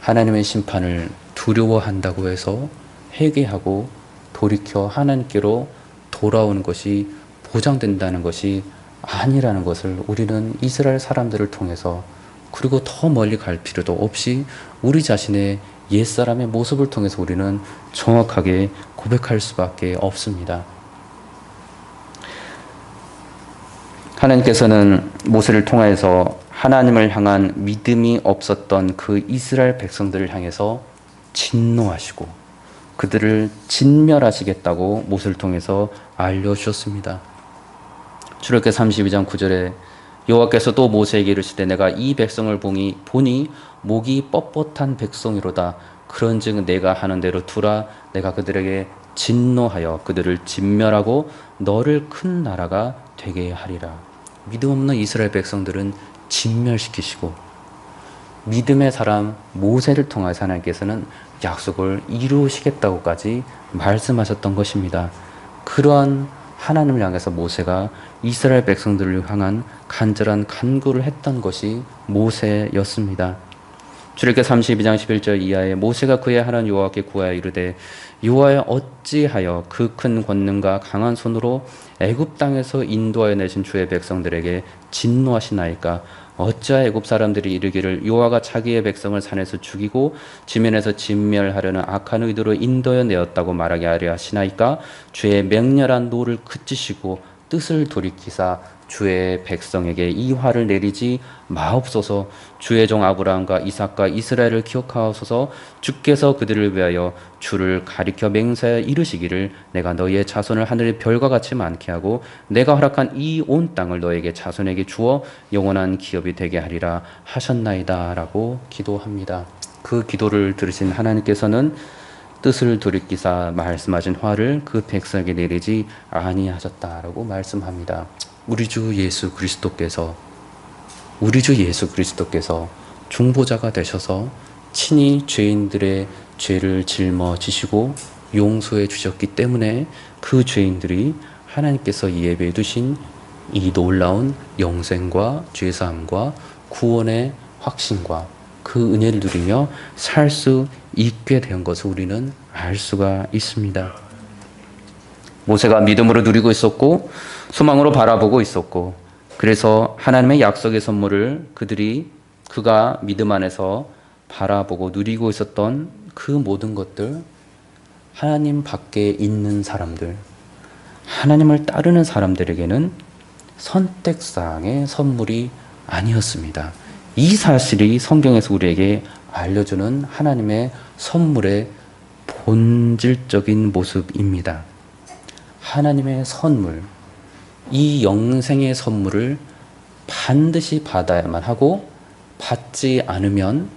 Speaker 2: 하나님의 심판을 두려워한다고 해서 회개하고 돌이켜 하나님께로 돌아오는 것이 보장된다는 것이 아니라는 것을 우리는 이스라엘 사람들을 통해서, 그리고 더 멀리 갈 필요도 없이 우리 자신의 옛사람의 모습을 통해서 우리는 정확하게 고백할 수밖에 없습니다. 하나님께서는 모세를 통해서 하나님을 향한 믿음이 없었던 그 이스라엘 백성들을 향해서 진노하시고 그들을 진멸하시겠다고 모세를 통해서 알려주셨습니다. 출애굽기 32장 9절에 여호와께서 또 모세에게 이르시되 내가 이 백성을 보니 목이 뻣뻣한 백성이로다. 그런즉 내가 하는 대로 두라. 내가 그들에게 진노하여 그들을 진멸하고 너를 큰 나라가 되게 하리라. 믿음 없는 이스라엘 백성들은 진멸시키시고 믿음의 사람 모세를 통해서 하나님께서는 약속을 이루시겠다고까지 말씀하셨던 것입니다. 그러한 하나님을 향해서 모세가 이스라엘 백성들을 향한 간절한 간구를 했던 것이 모세였습니다. 출애굽기 32장 11절 이하에 모세가 그의 하나님 여호와께 구하여 이르되 여호와여 어찌하여 그 큰 권능과 강한 손으로 애굽 땅에서 인도하여 내신 주의 백성들에게 진노하시나이까. 어찌하여 애굽 사람들이 이르기를 여호와가 자기의 백성을 산에서 죽이고 지면에서 진멸하려는 악한 의도로 인도해 내었다고 말하게 하려 하시나이까? 주의 맹렬한 노를 그치시고 뜻을 돌이키사 주의 백성에게 이 화를 내리지 마옵소서. 주의 종 아브라함과 이삭과 이스라엘을 기억하옵소서. 주께서 그들을 위하여 주를 가리켜 맹세하여 이르시기를 내가 너희의 자손을 하늘의 별과 같이 많게 하고 내가 허락한 이 온 땅을 너에게 자손에게 주어 영원한 기업이 되게 하리라 하셨나이다 라고 기도합니다. 그 기도를 들으신 하나님께서는 뜻을 돌이키사 말씀하신 화를 그 백성에게 내리지 아니하셨다라고 말씀합니다. 우리 주 예수 그리스도께서 중보자가 되셔서 친히 죄인들의 죄를 짊어지시고 용서해 주셨기 때문에 그 죄인들이 하나님께서 예배해 두신 이 놀라운 영생과 죄사함과 구원의 확신과 그 은혜를 누리며 살 수 있게 된 것을 우리는 알 수가 있습니다. 모세가 믿음으로 누리고 있었고 소망으로 바라보고 있었고, 그래서 하나님의 약속의 선물을 그가 믿음 안에서 바라보고 누리고 있었던 그 모든 것들, 하나님 밖에 있는 사람들, 하나님을 따르는 사람들에게는 선택사항의 선물이 아니었습니다. 이 사실이 성경에서 우리에게 알려주는 하나님의 선물의 본질적인 모습입니다. 하나님의 선물, 이 영생의 선물을 반드시 받아야만 하고 받지 않으면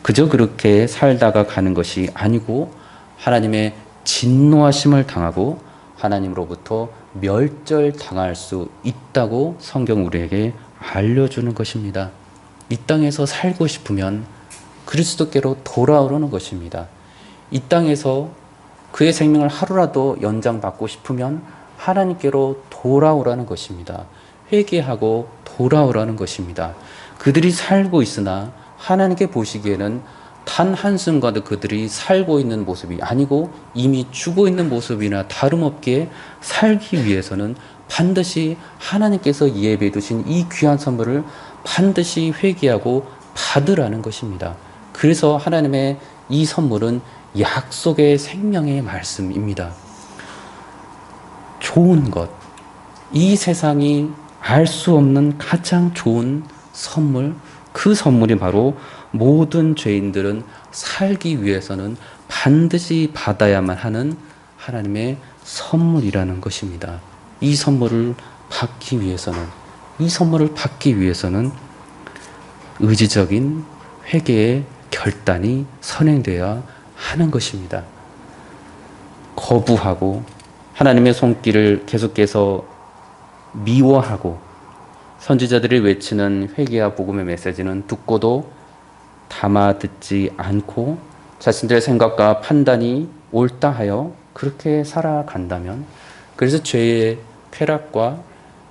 Speaker 2: 그저 그렇게 살다가 가는 것이 아니고 하나님의 진노하심을 당하고 하나님으로부터 멸절당할 수 있다고 성경 우리에게 알려주는 것입니다. 이 땅에서 살고 싶으면 그리스도께로 돌아오라는 것입니다. 이 땅에서 그의 생명을 하루라도 연장받고 싶으면 하나님께로 돌아오라는 것입니다. 회개하고 돌아오라는 것입니다. 그들이 살고 있으나 하나님께 보시기에는 단 한순간도 그들이 살고 있는 모습이 아니고 이미 죽어 있는 모습이나 다름없게 살기 위해서는 반드시 하나님께서 예배해 두신 이 귀한 선물을 반드시 회개하고 받으라는 것입니다. 그래서 하나님의 이 선물은 약속의 생명의 말씀입니다. 좋은 것, 이 세상이 알 수 없는 가장 좋은 선물, 그 선물이 바로 모든 죄인들은 살기 위해서는 반드시 받아야만 하는 하나님의 선물이라는 것입니다. 이 선물을 받기 위해서는 의지적인 회개의 결단이 선행되어야 하는 것입니다. 거부하고 하나님의 손길을 계속해서 미워하고 선지자들이 외치는 회개와 복음의 메시지는 듣고도 담아 듣지 않고 자신들의 생각과 판단이 옳다 하여 그렇게 살아간다면, 그래서 죄의 쾌락과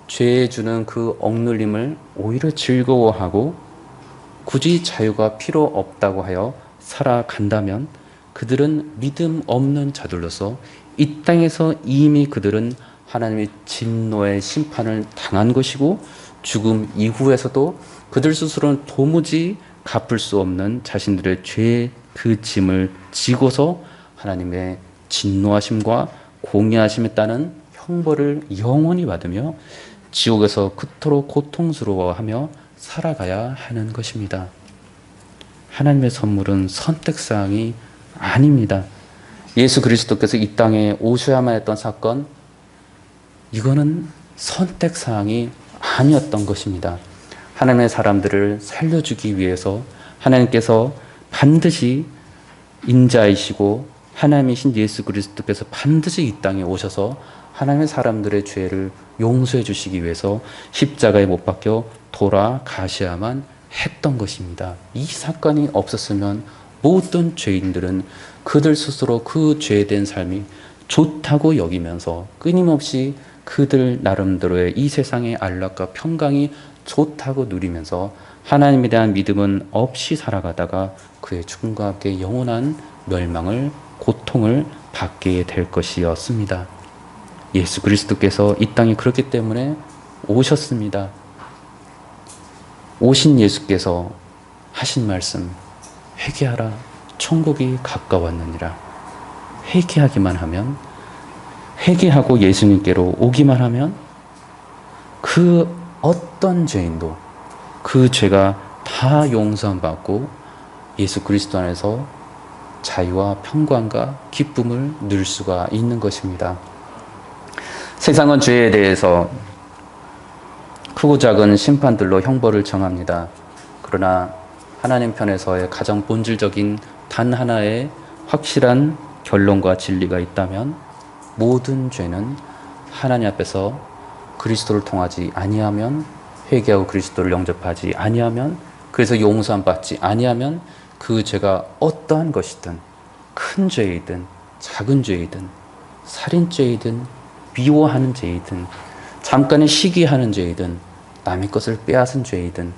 Speaker 2: 죄에 주는 그 억눌림을 오히려 즐거워하고 굳이 자유가 필요 없다고 하여 살아간다면 그들은 믿음 없는 자들로서 이 땅에서 이미 그들은 하나님의 진노의 심판을 당한 것이고 죽음 이후에서도 그들 스스로는 도무지 갚을 수 없는 자신들의 죄의 그 짐을 지고서 하나님의 진노하심과 공의하심에 따른 형벌을 영원히 받으며 지옥에서 그토록 고통스러워하며 살아가야 하는 것입니다. 하나님의 선물은 선택사항이 아닙니다. 예수 그리스도께서 이 땅에 오셔야만 했던 사건, 이거는 선택사항이 아니었던 것입니다. 하나님의 사람들을 살려주기 위해서 하나님께서 반드시 인자이시고 하나님이신 예수 그리스도께서 반드시 이 땅에 오셔서 하나님의 사람들의 죄를 용서해 주시기 위해서 십자가에 못 박혀 돌아가셔야만 했던 것입니다. 이 사건이 없었으면 모든 죄인들은 그들 스스로 그 죄된 삶이 좋다고 여기면서 끊임없이 그들 나름대로의 이 세상의 안락과 평강이 좋다고 누리면서 하나님에 대한 믿음은 없이 살아가다가 그의 죽음과 함께 영원한 멸망을, 고통을 받게 될 것이었습니다. 예수 그리스도께서 이 땅에 그렇기 때문에 오셨습니다. 오신 예수께서 하신 말씀, 회개하라, 천국이 가까웠느니라. 회개하기만 하면, 회개하고 예수님께로 오기만 하면 그 어떤 죄인도 그 죄가 다 용서받고 예수 그리스도 안에서 자유와 평강과 기쁨을 누릴 수가 있는 것입니다. 세상은 죄에 대해서 크고 작은 심판들로 형벌을 정합니다. 그러나 하나님 편에서의 가장 본질적인 단 하나의 확실한 결론과 진리가 있다면 모든 죄는 하나님 앞에서 그리스도를 통하지 아니하면, 회개하고 그리스도를 영접하지 아니하면, 그래서 용서함 받지 아니하면 그 죄가 어떠한 것이든, 큰 죄이든 작은 죄이든 살인죄이든 미워하는 죄이든 잠깐의 시기하는 죄이든 남의 것을 빼앗은 죄이든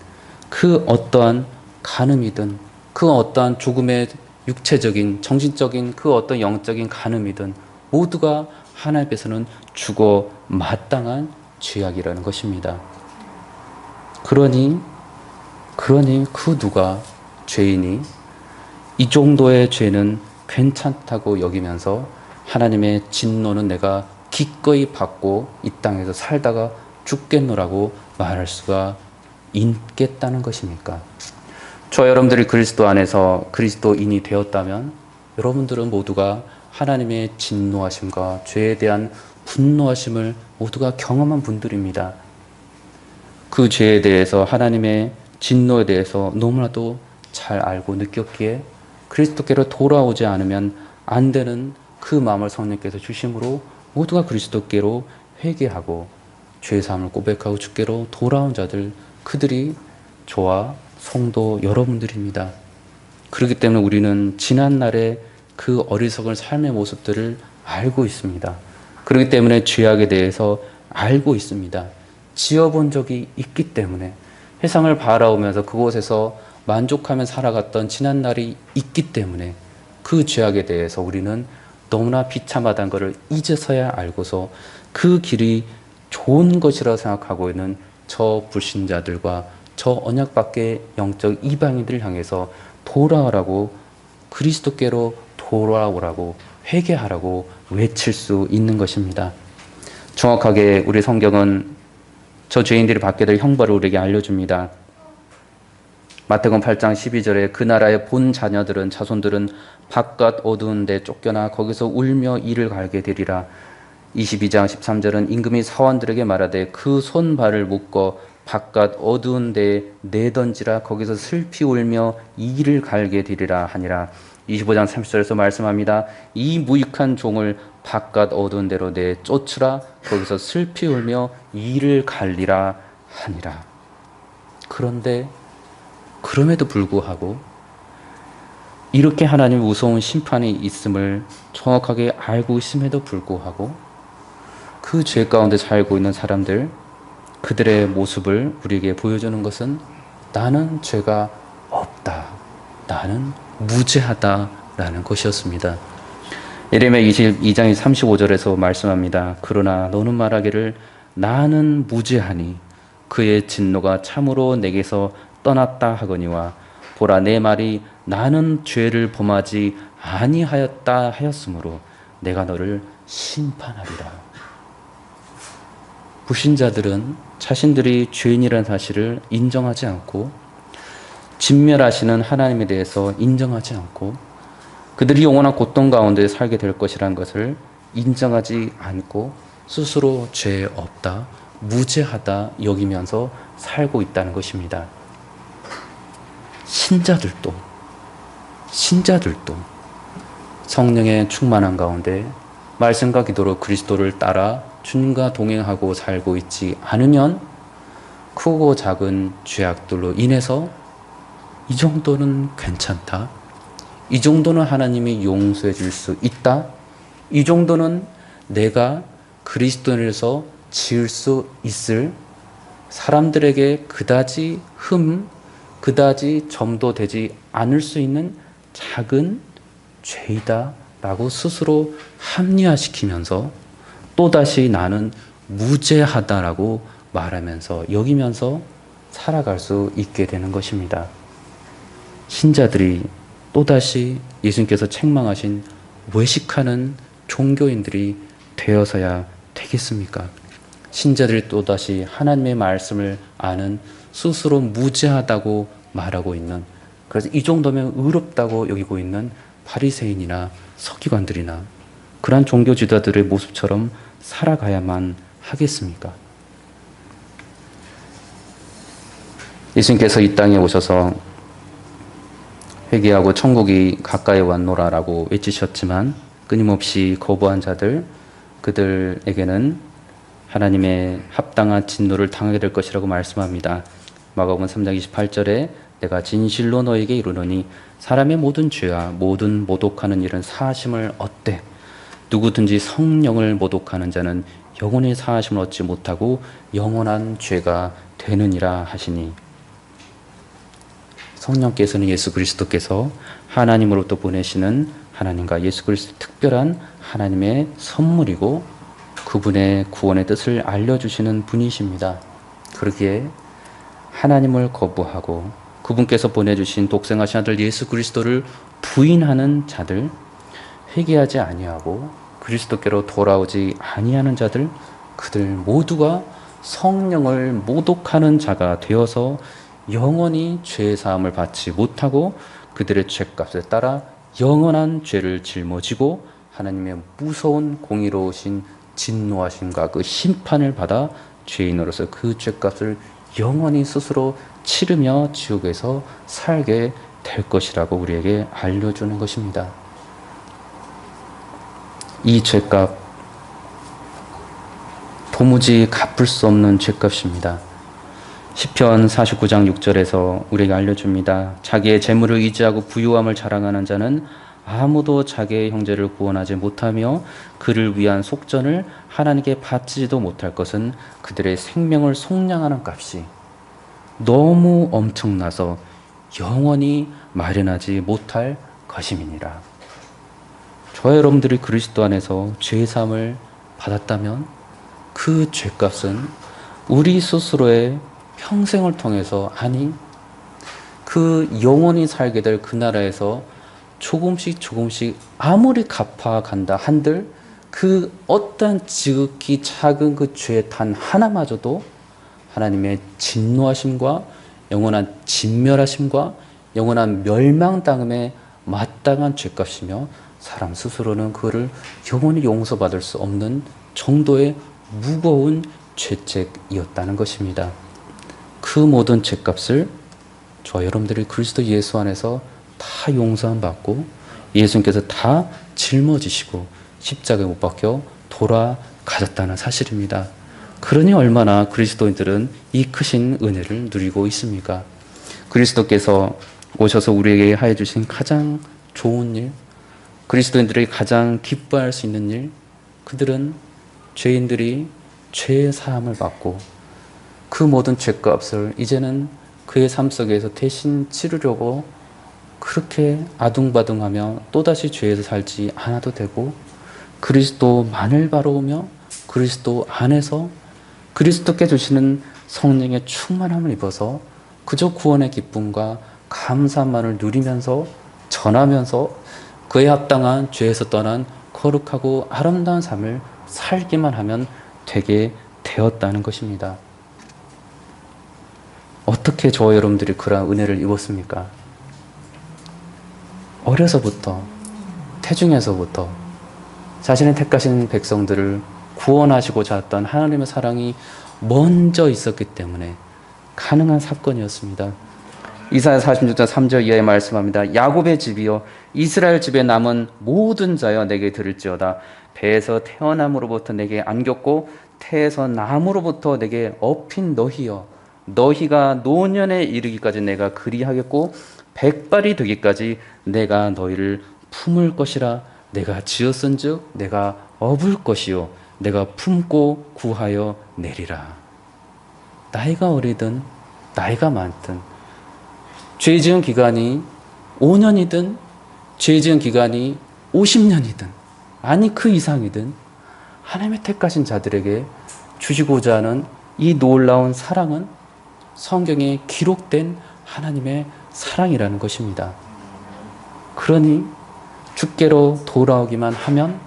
Speaker 2: 그 어떠한 간음이든 그 어떠한 조금의 육체적인 정신적인 그 어떤 영적인 간음이든 모두가 하나님 앞에서는 죽어 마땅한 죄악이라는 것입니다. 그러니 그 누가 죄인이 이 정도의 죄는 괜찮다고 여기면서 하나님의 진노는 내가 기꺼이 받고 이 땅에서 살다가 죽겠노라고 말할 수가 있겠다는 것입니까? 저 여러분들이 그리스도 안에서 그리스도인이 되었다면 여러분들은 모두가 하나님의 진노하심과 죄에 대한 분노하심을 모두가 경험한 분들입니다. 그 죄에 대해서, 하나님의 진노에 대해서 너무나도 잘 알고 느꼈기에 그리스도께로 돌아오지 않으면 안 되는 그 마음을 성령께서 주심으로 모두가 그리스도께로 회개하고 죄사함을 고백하고 주께로 돌아온 자들, 그들이 저와 성도 여러분들입니다. 그렇기 때문에 우리는 지난날의 그 어리석은 삶의 모습들을 알고 있습니다. 그렇기 때문에 죄악에 대해서 알고 있습니다. 지어본 적이 있기 때문에, 세상을 바라오면서 그곳에서 만족하며 살아갔던 지난날이 있기 때문에 그 죄악에 대해서 우리는 너무나 비참하다는 것을 이제서야 알고서 그 길이 좋은 것이라고 생각하고 있는 저 불신자들과 저 언약 밖의 영적 이방인들을 향해서 돌아오라고, 그리스도께로 돌아오라고, 회개하라고 외칠 수 있는 것입니다. 정확하게 우리 성경은 저 죄인들이 받게 될 형벌을 우리에게 알려줍니다. 마태복음 8장 12절에 그 나라의 본 자녀들은, 자손들은 바깥 어두운 데 쫓겨나 거기서 울며 이를 갈게 되리라. 22장 13절은 임금이 사원들에게 말하되 그 손발을 묶어 바깥 어두운 데에 내던지라. 거기서 슬피 울며 이를 갈게 되리라 하니라. 25장 30절에서 말씀합니다. 이 무익한 종을 바깥 어두운 데로 내쫓으라. 거기서 슬피 울며 이를 갈리라 하니라. 그런데 그럼에도 불구하고 이렇게 하나님의 무서운 심판이 있음을 정확하게 알고 있음에도 불구하고 그 죄 가운데 살고 있는 사람들, 그들의 모습을 우리에게 보여주는 것은 나는 죄가 없다, 나는 무죄하다라는 것이었습니다. 예레미야 22장 35절에서 말씀합니다. 그러나 너는 말하기를 나는 무죄하니 그의 진노가 참으로 내게서 떠났다 하거니와 보라 내 말이 나는 죄를 범하지 아니하였다 하였으므로 내가 너를 심판하리라. 불신자들은 자신들이 죄인이라는 사실을 인정하지 않고 진멸하시는 하나님에 대해서 인정하지 않고 그들이 영원한 고통 가운데 살게 될 것이라는 것을 인정하지 않고 스스로 죄 없다, 무죄하다 여기면서 살고 있다는 것입니다. 신자들도 성령의 충만한 가운데 말씀과 기도로 그리스도를 따라 주님과 동행하고 살고 있지 않으면 크고 작은 죄악들로 인해서 이 정도는 괜찮다, 이 정도는 하나님이 용서해 줄 수 있다, 이 정도는 내가 그리스도인으로서 지을 수 있을, 사람들에게 그다지 점도 되지 않을 수 있는 작은 죄이다 라고 스스로 합리화시키면서 또다시 나는 무죄하다라고 말하면서 여기면서 살아갈 수 있게 되는 것입니다. 신자들이 또다시 예수님께서 책망하신 외식하는 종교인들이 되어서야 되겠습니까? 신자들이 또다시 하나님의 말씀을 아는 스스로 무지하다고 말하고 있는, 그래서 이 정도면 의롭다고 여기고 있는 바리새인이나 서기관들이나 그러한 종교 지도자들의 모습처럼 살아가야만 하겠습니까? 예수님께서 이 땅에 오셔서 회개하고 천국이 가까이 왔노라라고 외치셨지만 끊임없이 거부한 자들, 그들에게는 하나님의 합당한 진노를 당하게 될 것이라고 말씀합니다. 마가복음 3장 28절에 내가 진실로 너에게 이르노니 사람의 모든 죄와 모든 모독하는 일은 사하심을 얻되 누구든지 성령을 모독하는 자는 영원히 사하심을 얻지 못하고 영원한 죄가 되느니라 하시니, 성령께서는 예수 그리스도께서 하나님으로부터 보내시는 하나님과 예수 그리스도의 특별한 하나님의 선물이고 그분의 구원의 뜻을 알려주시는 분이십니다. 그러기에 하나님을 거부하고 그분께서 보내주신 독생하신 아들 예수 그리스도를 부인하는 자들, 회개하지 아니하고 그리스도께로 돌아오지 아니하는 자들, 그들 모두가 성령을 모독하는 자가 되어서 영원히 죄 사함을 받지 못하고 그들의 죄값에 따라 영원한 죄를 짊어지고 하나님의 무서운 공의로우신 진노하심과 그 심판을 받아 죄인으로서 그 죄값을 영원히 스스로 치르며 지옥에서 살게 될 것이라고 우리에게 알려주는 것입니다. 이 죄값, 도무지 갚을 수 없는 죄값입니다. 시편 49장 6절에서 우리에게 알려줍니다. 자기의 재물을 의지하고 부유함을 자랑하는 자는 아무도 자기의 형제를 구원하지 못하며 그를 위한 속전을 하나님께 바치지도 못할 것은 그들의 생명을 속량하는 값이 너무 엄청나서 영원히 마련하지 못할 것임이니라. 저와 여러분들이 그리스도 안에서 죄사함을 받았다면 그 죄값은 우리 스스로의 평생을 통해서, 아니 그 영원히 살게 될 그 나라에서 조금씩 아무리 갚아간다 한들 그 어떤 지극히 작은 그 죄의 단 하나마저도 하나님의 진노하심과 영원한 진멸하심과 영원한 멸망당함에 마땅한 죄값이며 사람 스스로는 그를 영원히 용서받을 수 없는 정도의 무거운 죄책이었다는 것입니다. 그 모든 죄값을 저와 여러분들이 그리스도 예수 안에서 다 용서함 받고 예수님께서 다 짊어지시고 십자가에 못 박혀 돌아가셨다는 사실입니다. 그러니 얼마나 그리스도인들은 이 크신 은혜를 누리고 있습니까? 그리스도께서 오셔서 우리에게 하여 주신 가장 좋은 일, 그리스도인들이 가장 기뻐할 수 있는 일, 그들은 죄인들이 죄의 사함을 받고 그 모든 죄값을 이제는 그의 삶 속에서 대신 치르려고 그렇게 아둥바둥하며 또다시 죄에서 살지 않아도 되고 그리스도만을 바라오며 그리스도 안에서 그리스도께 주시는 성령의 충만함을 입어서 그저 구원의 기쁨과 감사만을 누리면서 전하면서 그에 합당한 죄에서 떠난 거룩하고 아름다운 삶을 살기만 하면 되게 되었다는 것입니다. 어떻게 저와 여러분들이 그러한 은혜를 입었습니까? 어려서부터, 태중에서부터 자신의 택하신 백성들을 구원하시고자 했던 하나님의 사랑이 먼저 있었기 때문에 가능한 사건이었습니다. 이사야 46장 3절 이하에 말씀합니다. 야곱의 집이여 이스라엘 집에 남은 모든 자여 내게 들을지어다. 배에서 태어남으로부터 내게 안겼고 태에서 남으로부터 내게 업힌 너희여 너희가 노년에 이르기까지 내가 그리하겠고 백발이 되기까지 내가 너희를 품을 것이라. 내가 지었은즉 내가 업을 것이요 내가 품고 구하여 내리라. 나이가 어리든 나이가 많든 죄 지은 기간이 5년이든 죄 지은 기간이 50년이든 아니 그 이상이든 하나님의 택하신 자들에게 주시고자 하는 이 놀라운 사랑은 성경에 기록된 하나님의 사랑이라는 것입니다. 그러니 주께로 돌아오기만 하면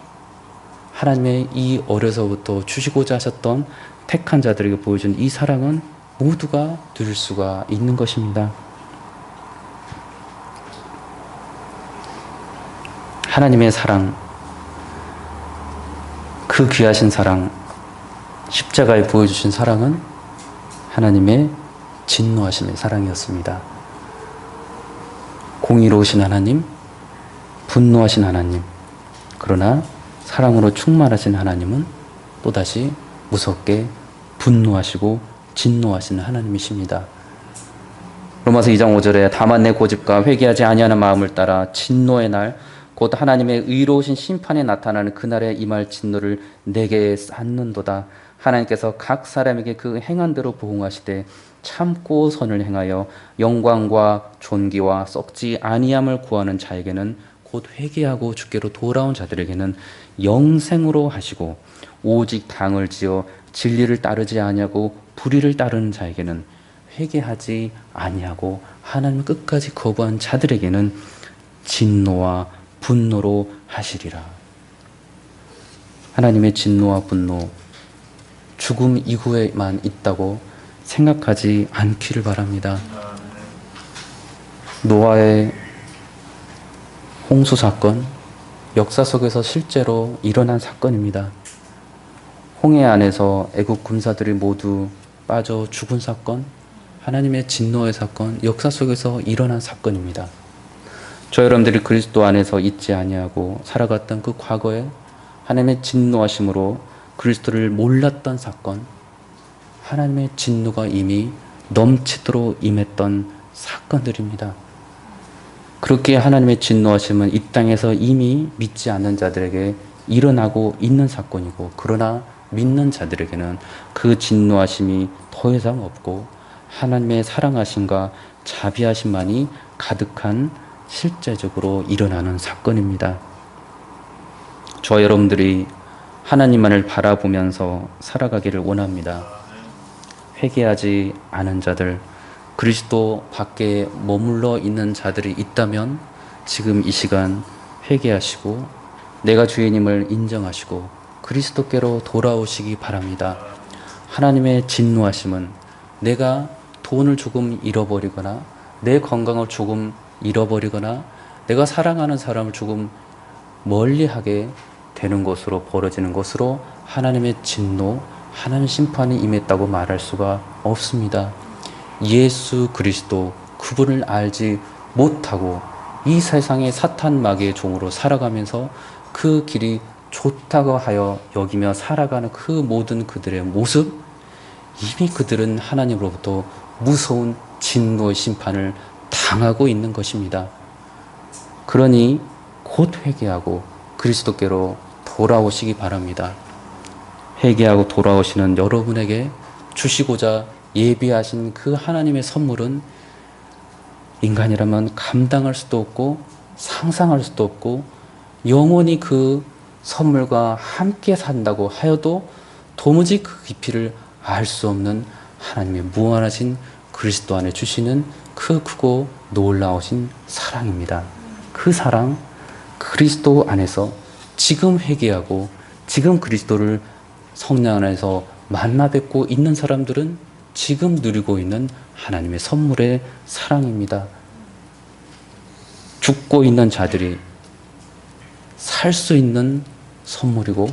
Speaker 2: 하나님의 이 어려서부터 주시고자 하셨던 택한 자들에게 보여준 이 사랑은 모두가 누릴 수가 있는 것입니다. 하나님의 사랑, 그 귀하신 사랑, 십자가에 보여주신 사랑은 하나님의 진노하심의 사랑이었습니다. 공의로우신 하나님, 분노하신 하나님, 그러나 사랑으로 충만하신 하나님은 또다시 무섭게 분노하시고 진노하시는 하나님이십니다. 로마서 2장 5절에 다만 내 고집과 회개하지 아니하는 마음을 따라 진노의 날 곧 하나님의 의로우신 심판에 나타나는 그날에 임할 진노를 내게 쌓는도다. 하나님께서 각 사람에게 그 행한 대로 보응하시되 참고 선을 행하여 영광과 존귀와 썩지 아니함을 구하는 자에게는 곧 회개하고 주께로 돌아온 자들에게는 영생으로 하시고 오직 당을 지어 진리를 따르지 아니하고 불의를 따르는 자에게는 회개하지 아니하고 하나님을 끝까지 거부한 자들에게는 진노와 분노로 하시리라. 하나님의 진노와 분노, 죽음 이후에만 있다고 생각하지 않기를 바랍니다. 노아의 홍수 사건, 역사 속에서 실제로 일어난 사건입니다. 홍해 안에서 애국 군사들이 모두 빠져 죽은 사건, 하나님의 진노의 사건, 역사 속에서 일어난 사건입니다. 저 여러분들이 그리스도 안에서 있지 아니하고 살아갔던 그 과거에 하나님의 진노하심으로 그리스도를 몰랐던 사건, 하나님의 진노가 이미 넘치도록 임했던 사건들입니다. 그렇게 하나님의 진노하심은 이 땅에서 이미 믿지 않는 자들에게 일어나고 있는 사건이고, 그러나 믿는 자들에게는 그 진노하심이 더 이상 없고 하나님의 사랑하심과 자비하심만이 가득한 실제적으로 일어나는 사건입니다. 저 여러분들이 하나님만을 바라보면서 살아가기를 원합니다. 회개하지 않은 자들, 그리스도 밖에 머물러 있는 자들이 있다면 지금 이 시간 회개하시고 내가 주인임을 인정하시고 그리스도께로 돌아오시기 바랍니다. 하나님의 진노하심은 내가 돈을 조금 잃어버리거나 내 건강을 조금 잃어버리거나 내가 사랑하는 사람을 조금 멀리하게 되는 것으로 벌어지는 것으로 하나님의 진노, 하나님의 심판이 임했다고 말할 수가 없습니다. 예수 그리스도 그분을 알지 못하고 이 세상의 사탄 마귀의 종으로 살아가면서 그 길이 좋다고 하여 여기며 살아가는 그 모든 그들의 모습, 이미 그들은 하나님으로부터 무서운 진노의 심판을 당하고 있는 것입니다. 그러니 곧 회개하고 그리스도께로 돌아오시기 바랍니다. 회개하고 돌아오시는 여러분에게 주시고자 예비하신 그 하나님의 선물은 인간이라면 감당할 수도 없고 상상할 수도 없고 영원히 그 선물과 함께 산다고 하여도 도무지 그 깊이를 알 수 없는 하나님의 무한하신 그리스도 안에 주시는 그 크고 놀라우신 사랑입니다. 그 사랑, 그리스도 안에서 지금 회개하고 지금 그리스도를 성령 안에서 만나 뵙고 있는 사람들은 지금 누리고 있는 하나님의 선물의 사랑입니다. 죽고 있는 자들이 살 수 있는 선물이고,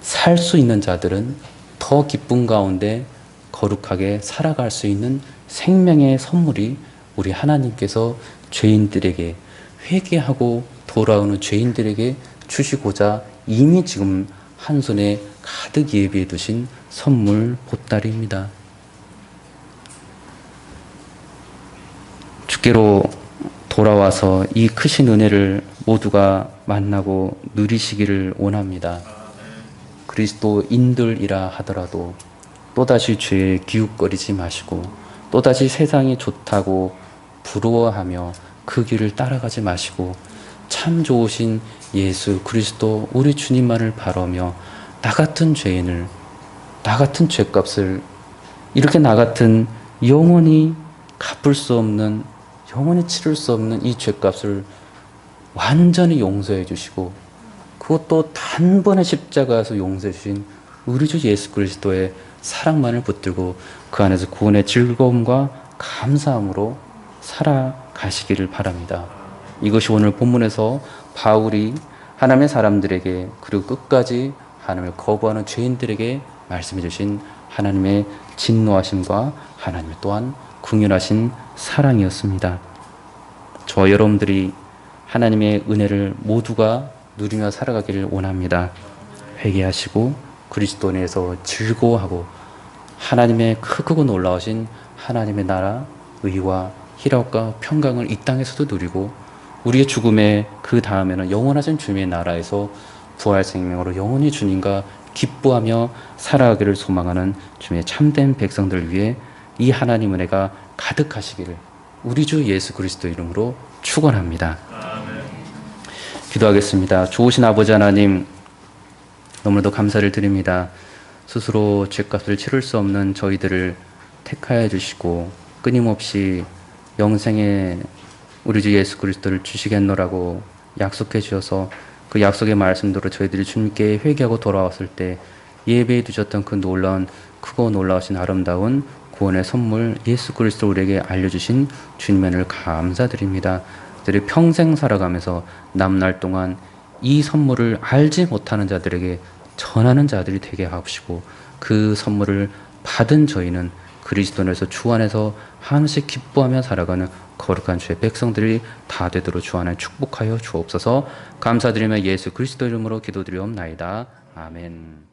Speaker 2: 살 수 있는 자들은 더 기쁨 가운데 거룩하게 살아갈 수 있는 생명의 선물이 우리 하나님께서 죄인들에게, 회개하고 돌아오는 죄인들에게 주시고자 이미 지금 한 손에 가득 예비해 두신 선물 보따리입니다. 주께로 돌아와서 이 크신 은혜를 모두가 만나고 누리시기를 원합니다. 그리스도인들이라 하더라도 또다시 죄에 기웃거리지 마시고 또다시 세상이 좋다고 부러워하며 그 길을 따라가지 마시고 참 좋으신 예수 그리스도 우리 주님만을 바라며 나 같은 죄인을, 나 같은 죄값을, 이렇게 나 같은 영원히 갚을 수 없는, 영원히 치를 수 없는 이 죄값을 완전히 용서해 주시고, 그것도 단번에 십자가에서 용서해 주신 우리 주 예수 그리스도의 사랑만을 붙들고 그 안에서 구원의 즐거움과 감사함으로 살아가시기를 바랍니다. 이것이 오늘 본문에서 바울이 하나님의 사람들에게, 그리고 끝까지 하나님을 거부하는 죄인들에게 말씀해 주신 하나님의 진노하심과 하나님의 또한 긍휼하신 사랑이었습니다. 저와 여러분들이 하나님의 은혜를 모두가 누리며 살아가기를 원합니다. 회개하시고 그리스도 안에서 즐거워하고 하나님의 크고 놀라우신 하나님의 나라, 의와 희락과 평강을 이 땅에서도 누리고, 우리의 죽음의 그 다음에는 영원하신 주님의 나라에서 부활 생명으로 영원히 주님과 기뻐하며 살아가기를 소망하는 주님의 참된 백성들을 위해 이 하나님 은혜가 가득하시기를 우리 주 예수 그리스도 이름으로 축원합니다. 기도하겠습니다. 좋으신 아버지 하나님, 너무나도 감사를 드립니다. 스스로 죄값을 치를 수 없는 저희들을 택하여 주시고 끊임없이 영생에 우리 주 예수 그리스도를 주시겠노라고 약속해 주셔서 그 약속의 말씀대로 저희들이 주님께 회개하고 돌아왔을 때 예배해 두셨던 그 놀라운, 크고 놀라우신 아름다운 구원의 선물 예수 그리스도를 우리에게 알려주신 주님의 은혜를 감사드립니다. 저희들이 평생 살아가면서 남날 동안 이 선물을 알지 못하는 자들에게 전하는 자들이 되게 하옵시고, 그 선물을 받은 저희는 그리스도 안에서 주 안에서 한없이 기뻐하며 살아가는 거룩한 주의 백성들이 다 되도록 주 안에 축복하여 주옵소서. 감사드리며 예수 그리스도 이름으로 기도드리옵나이다. 아멘.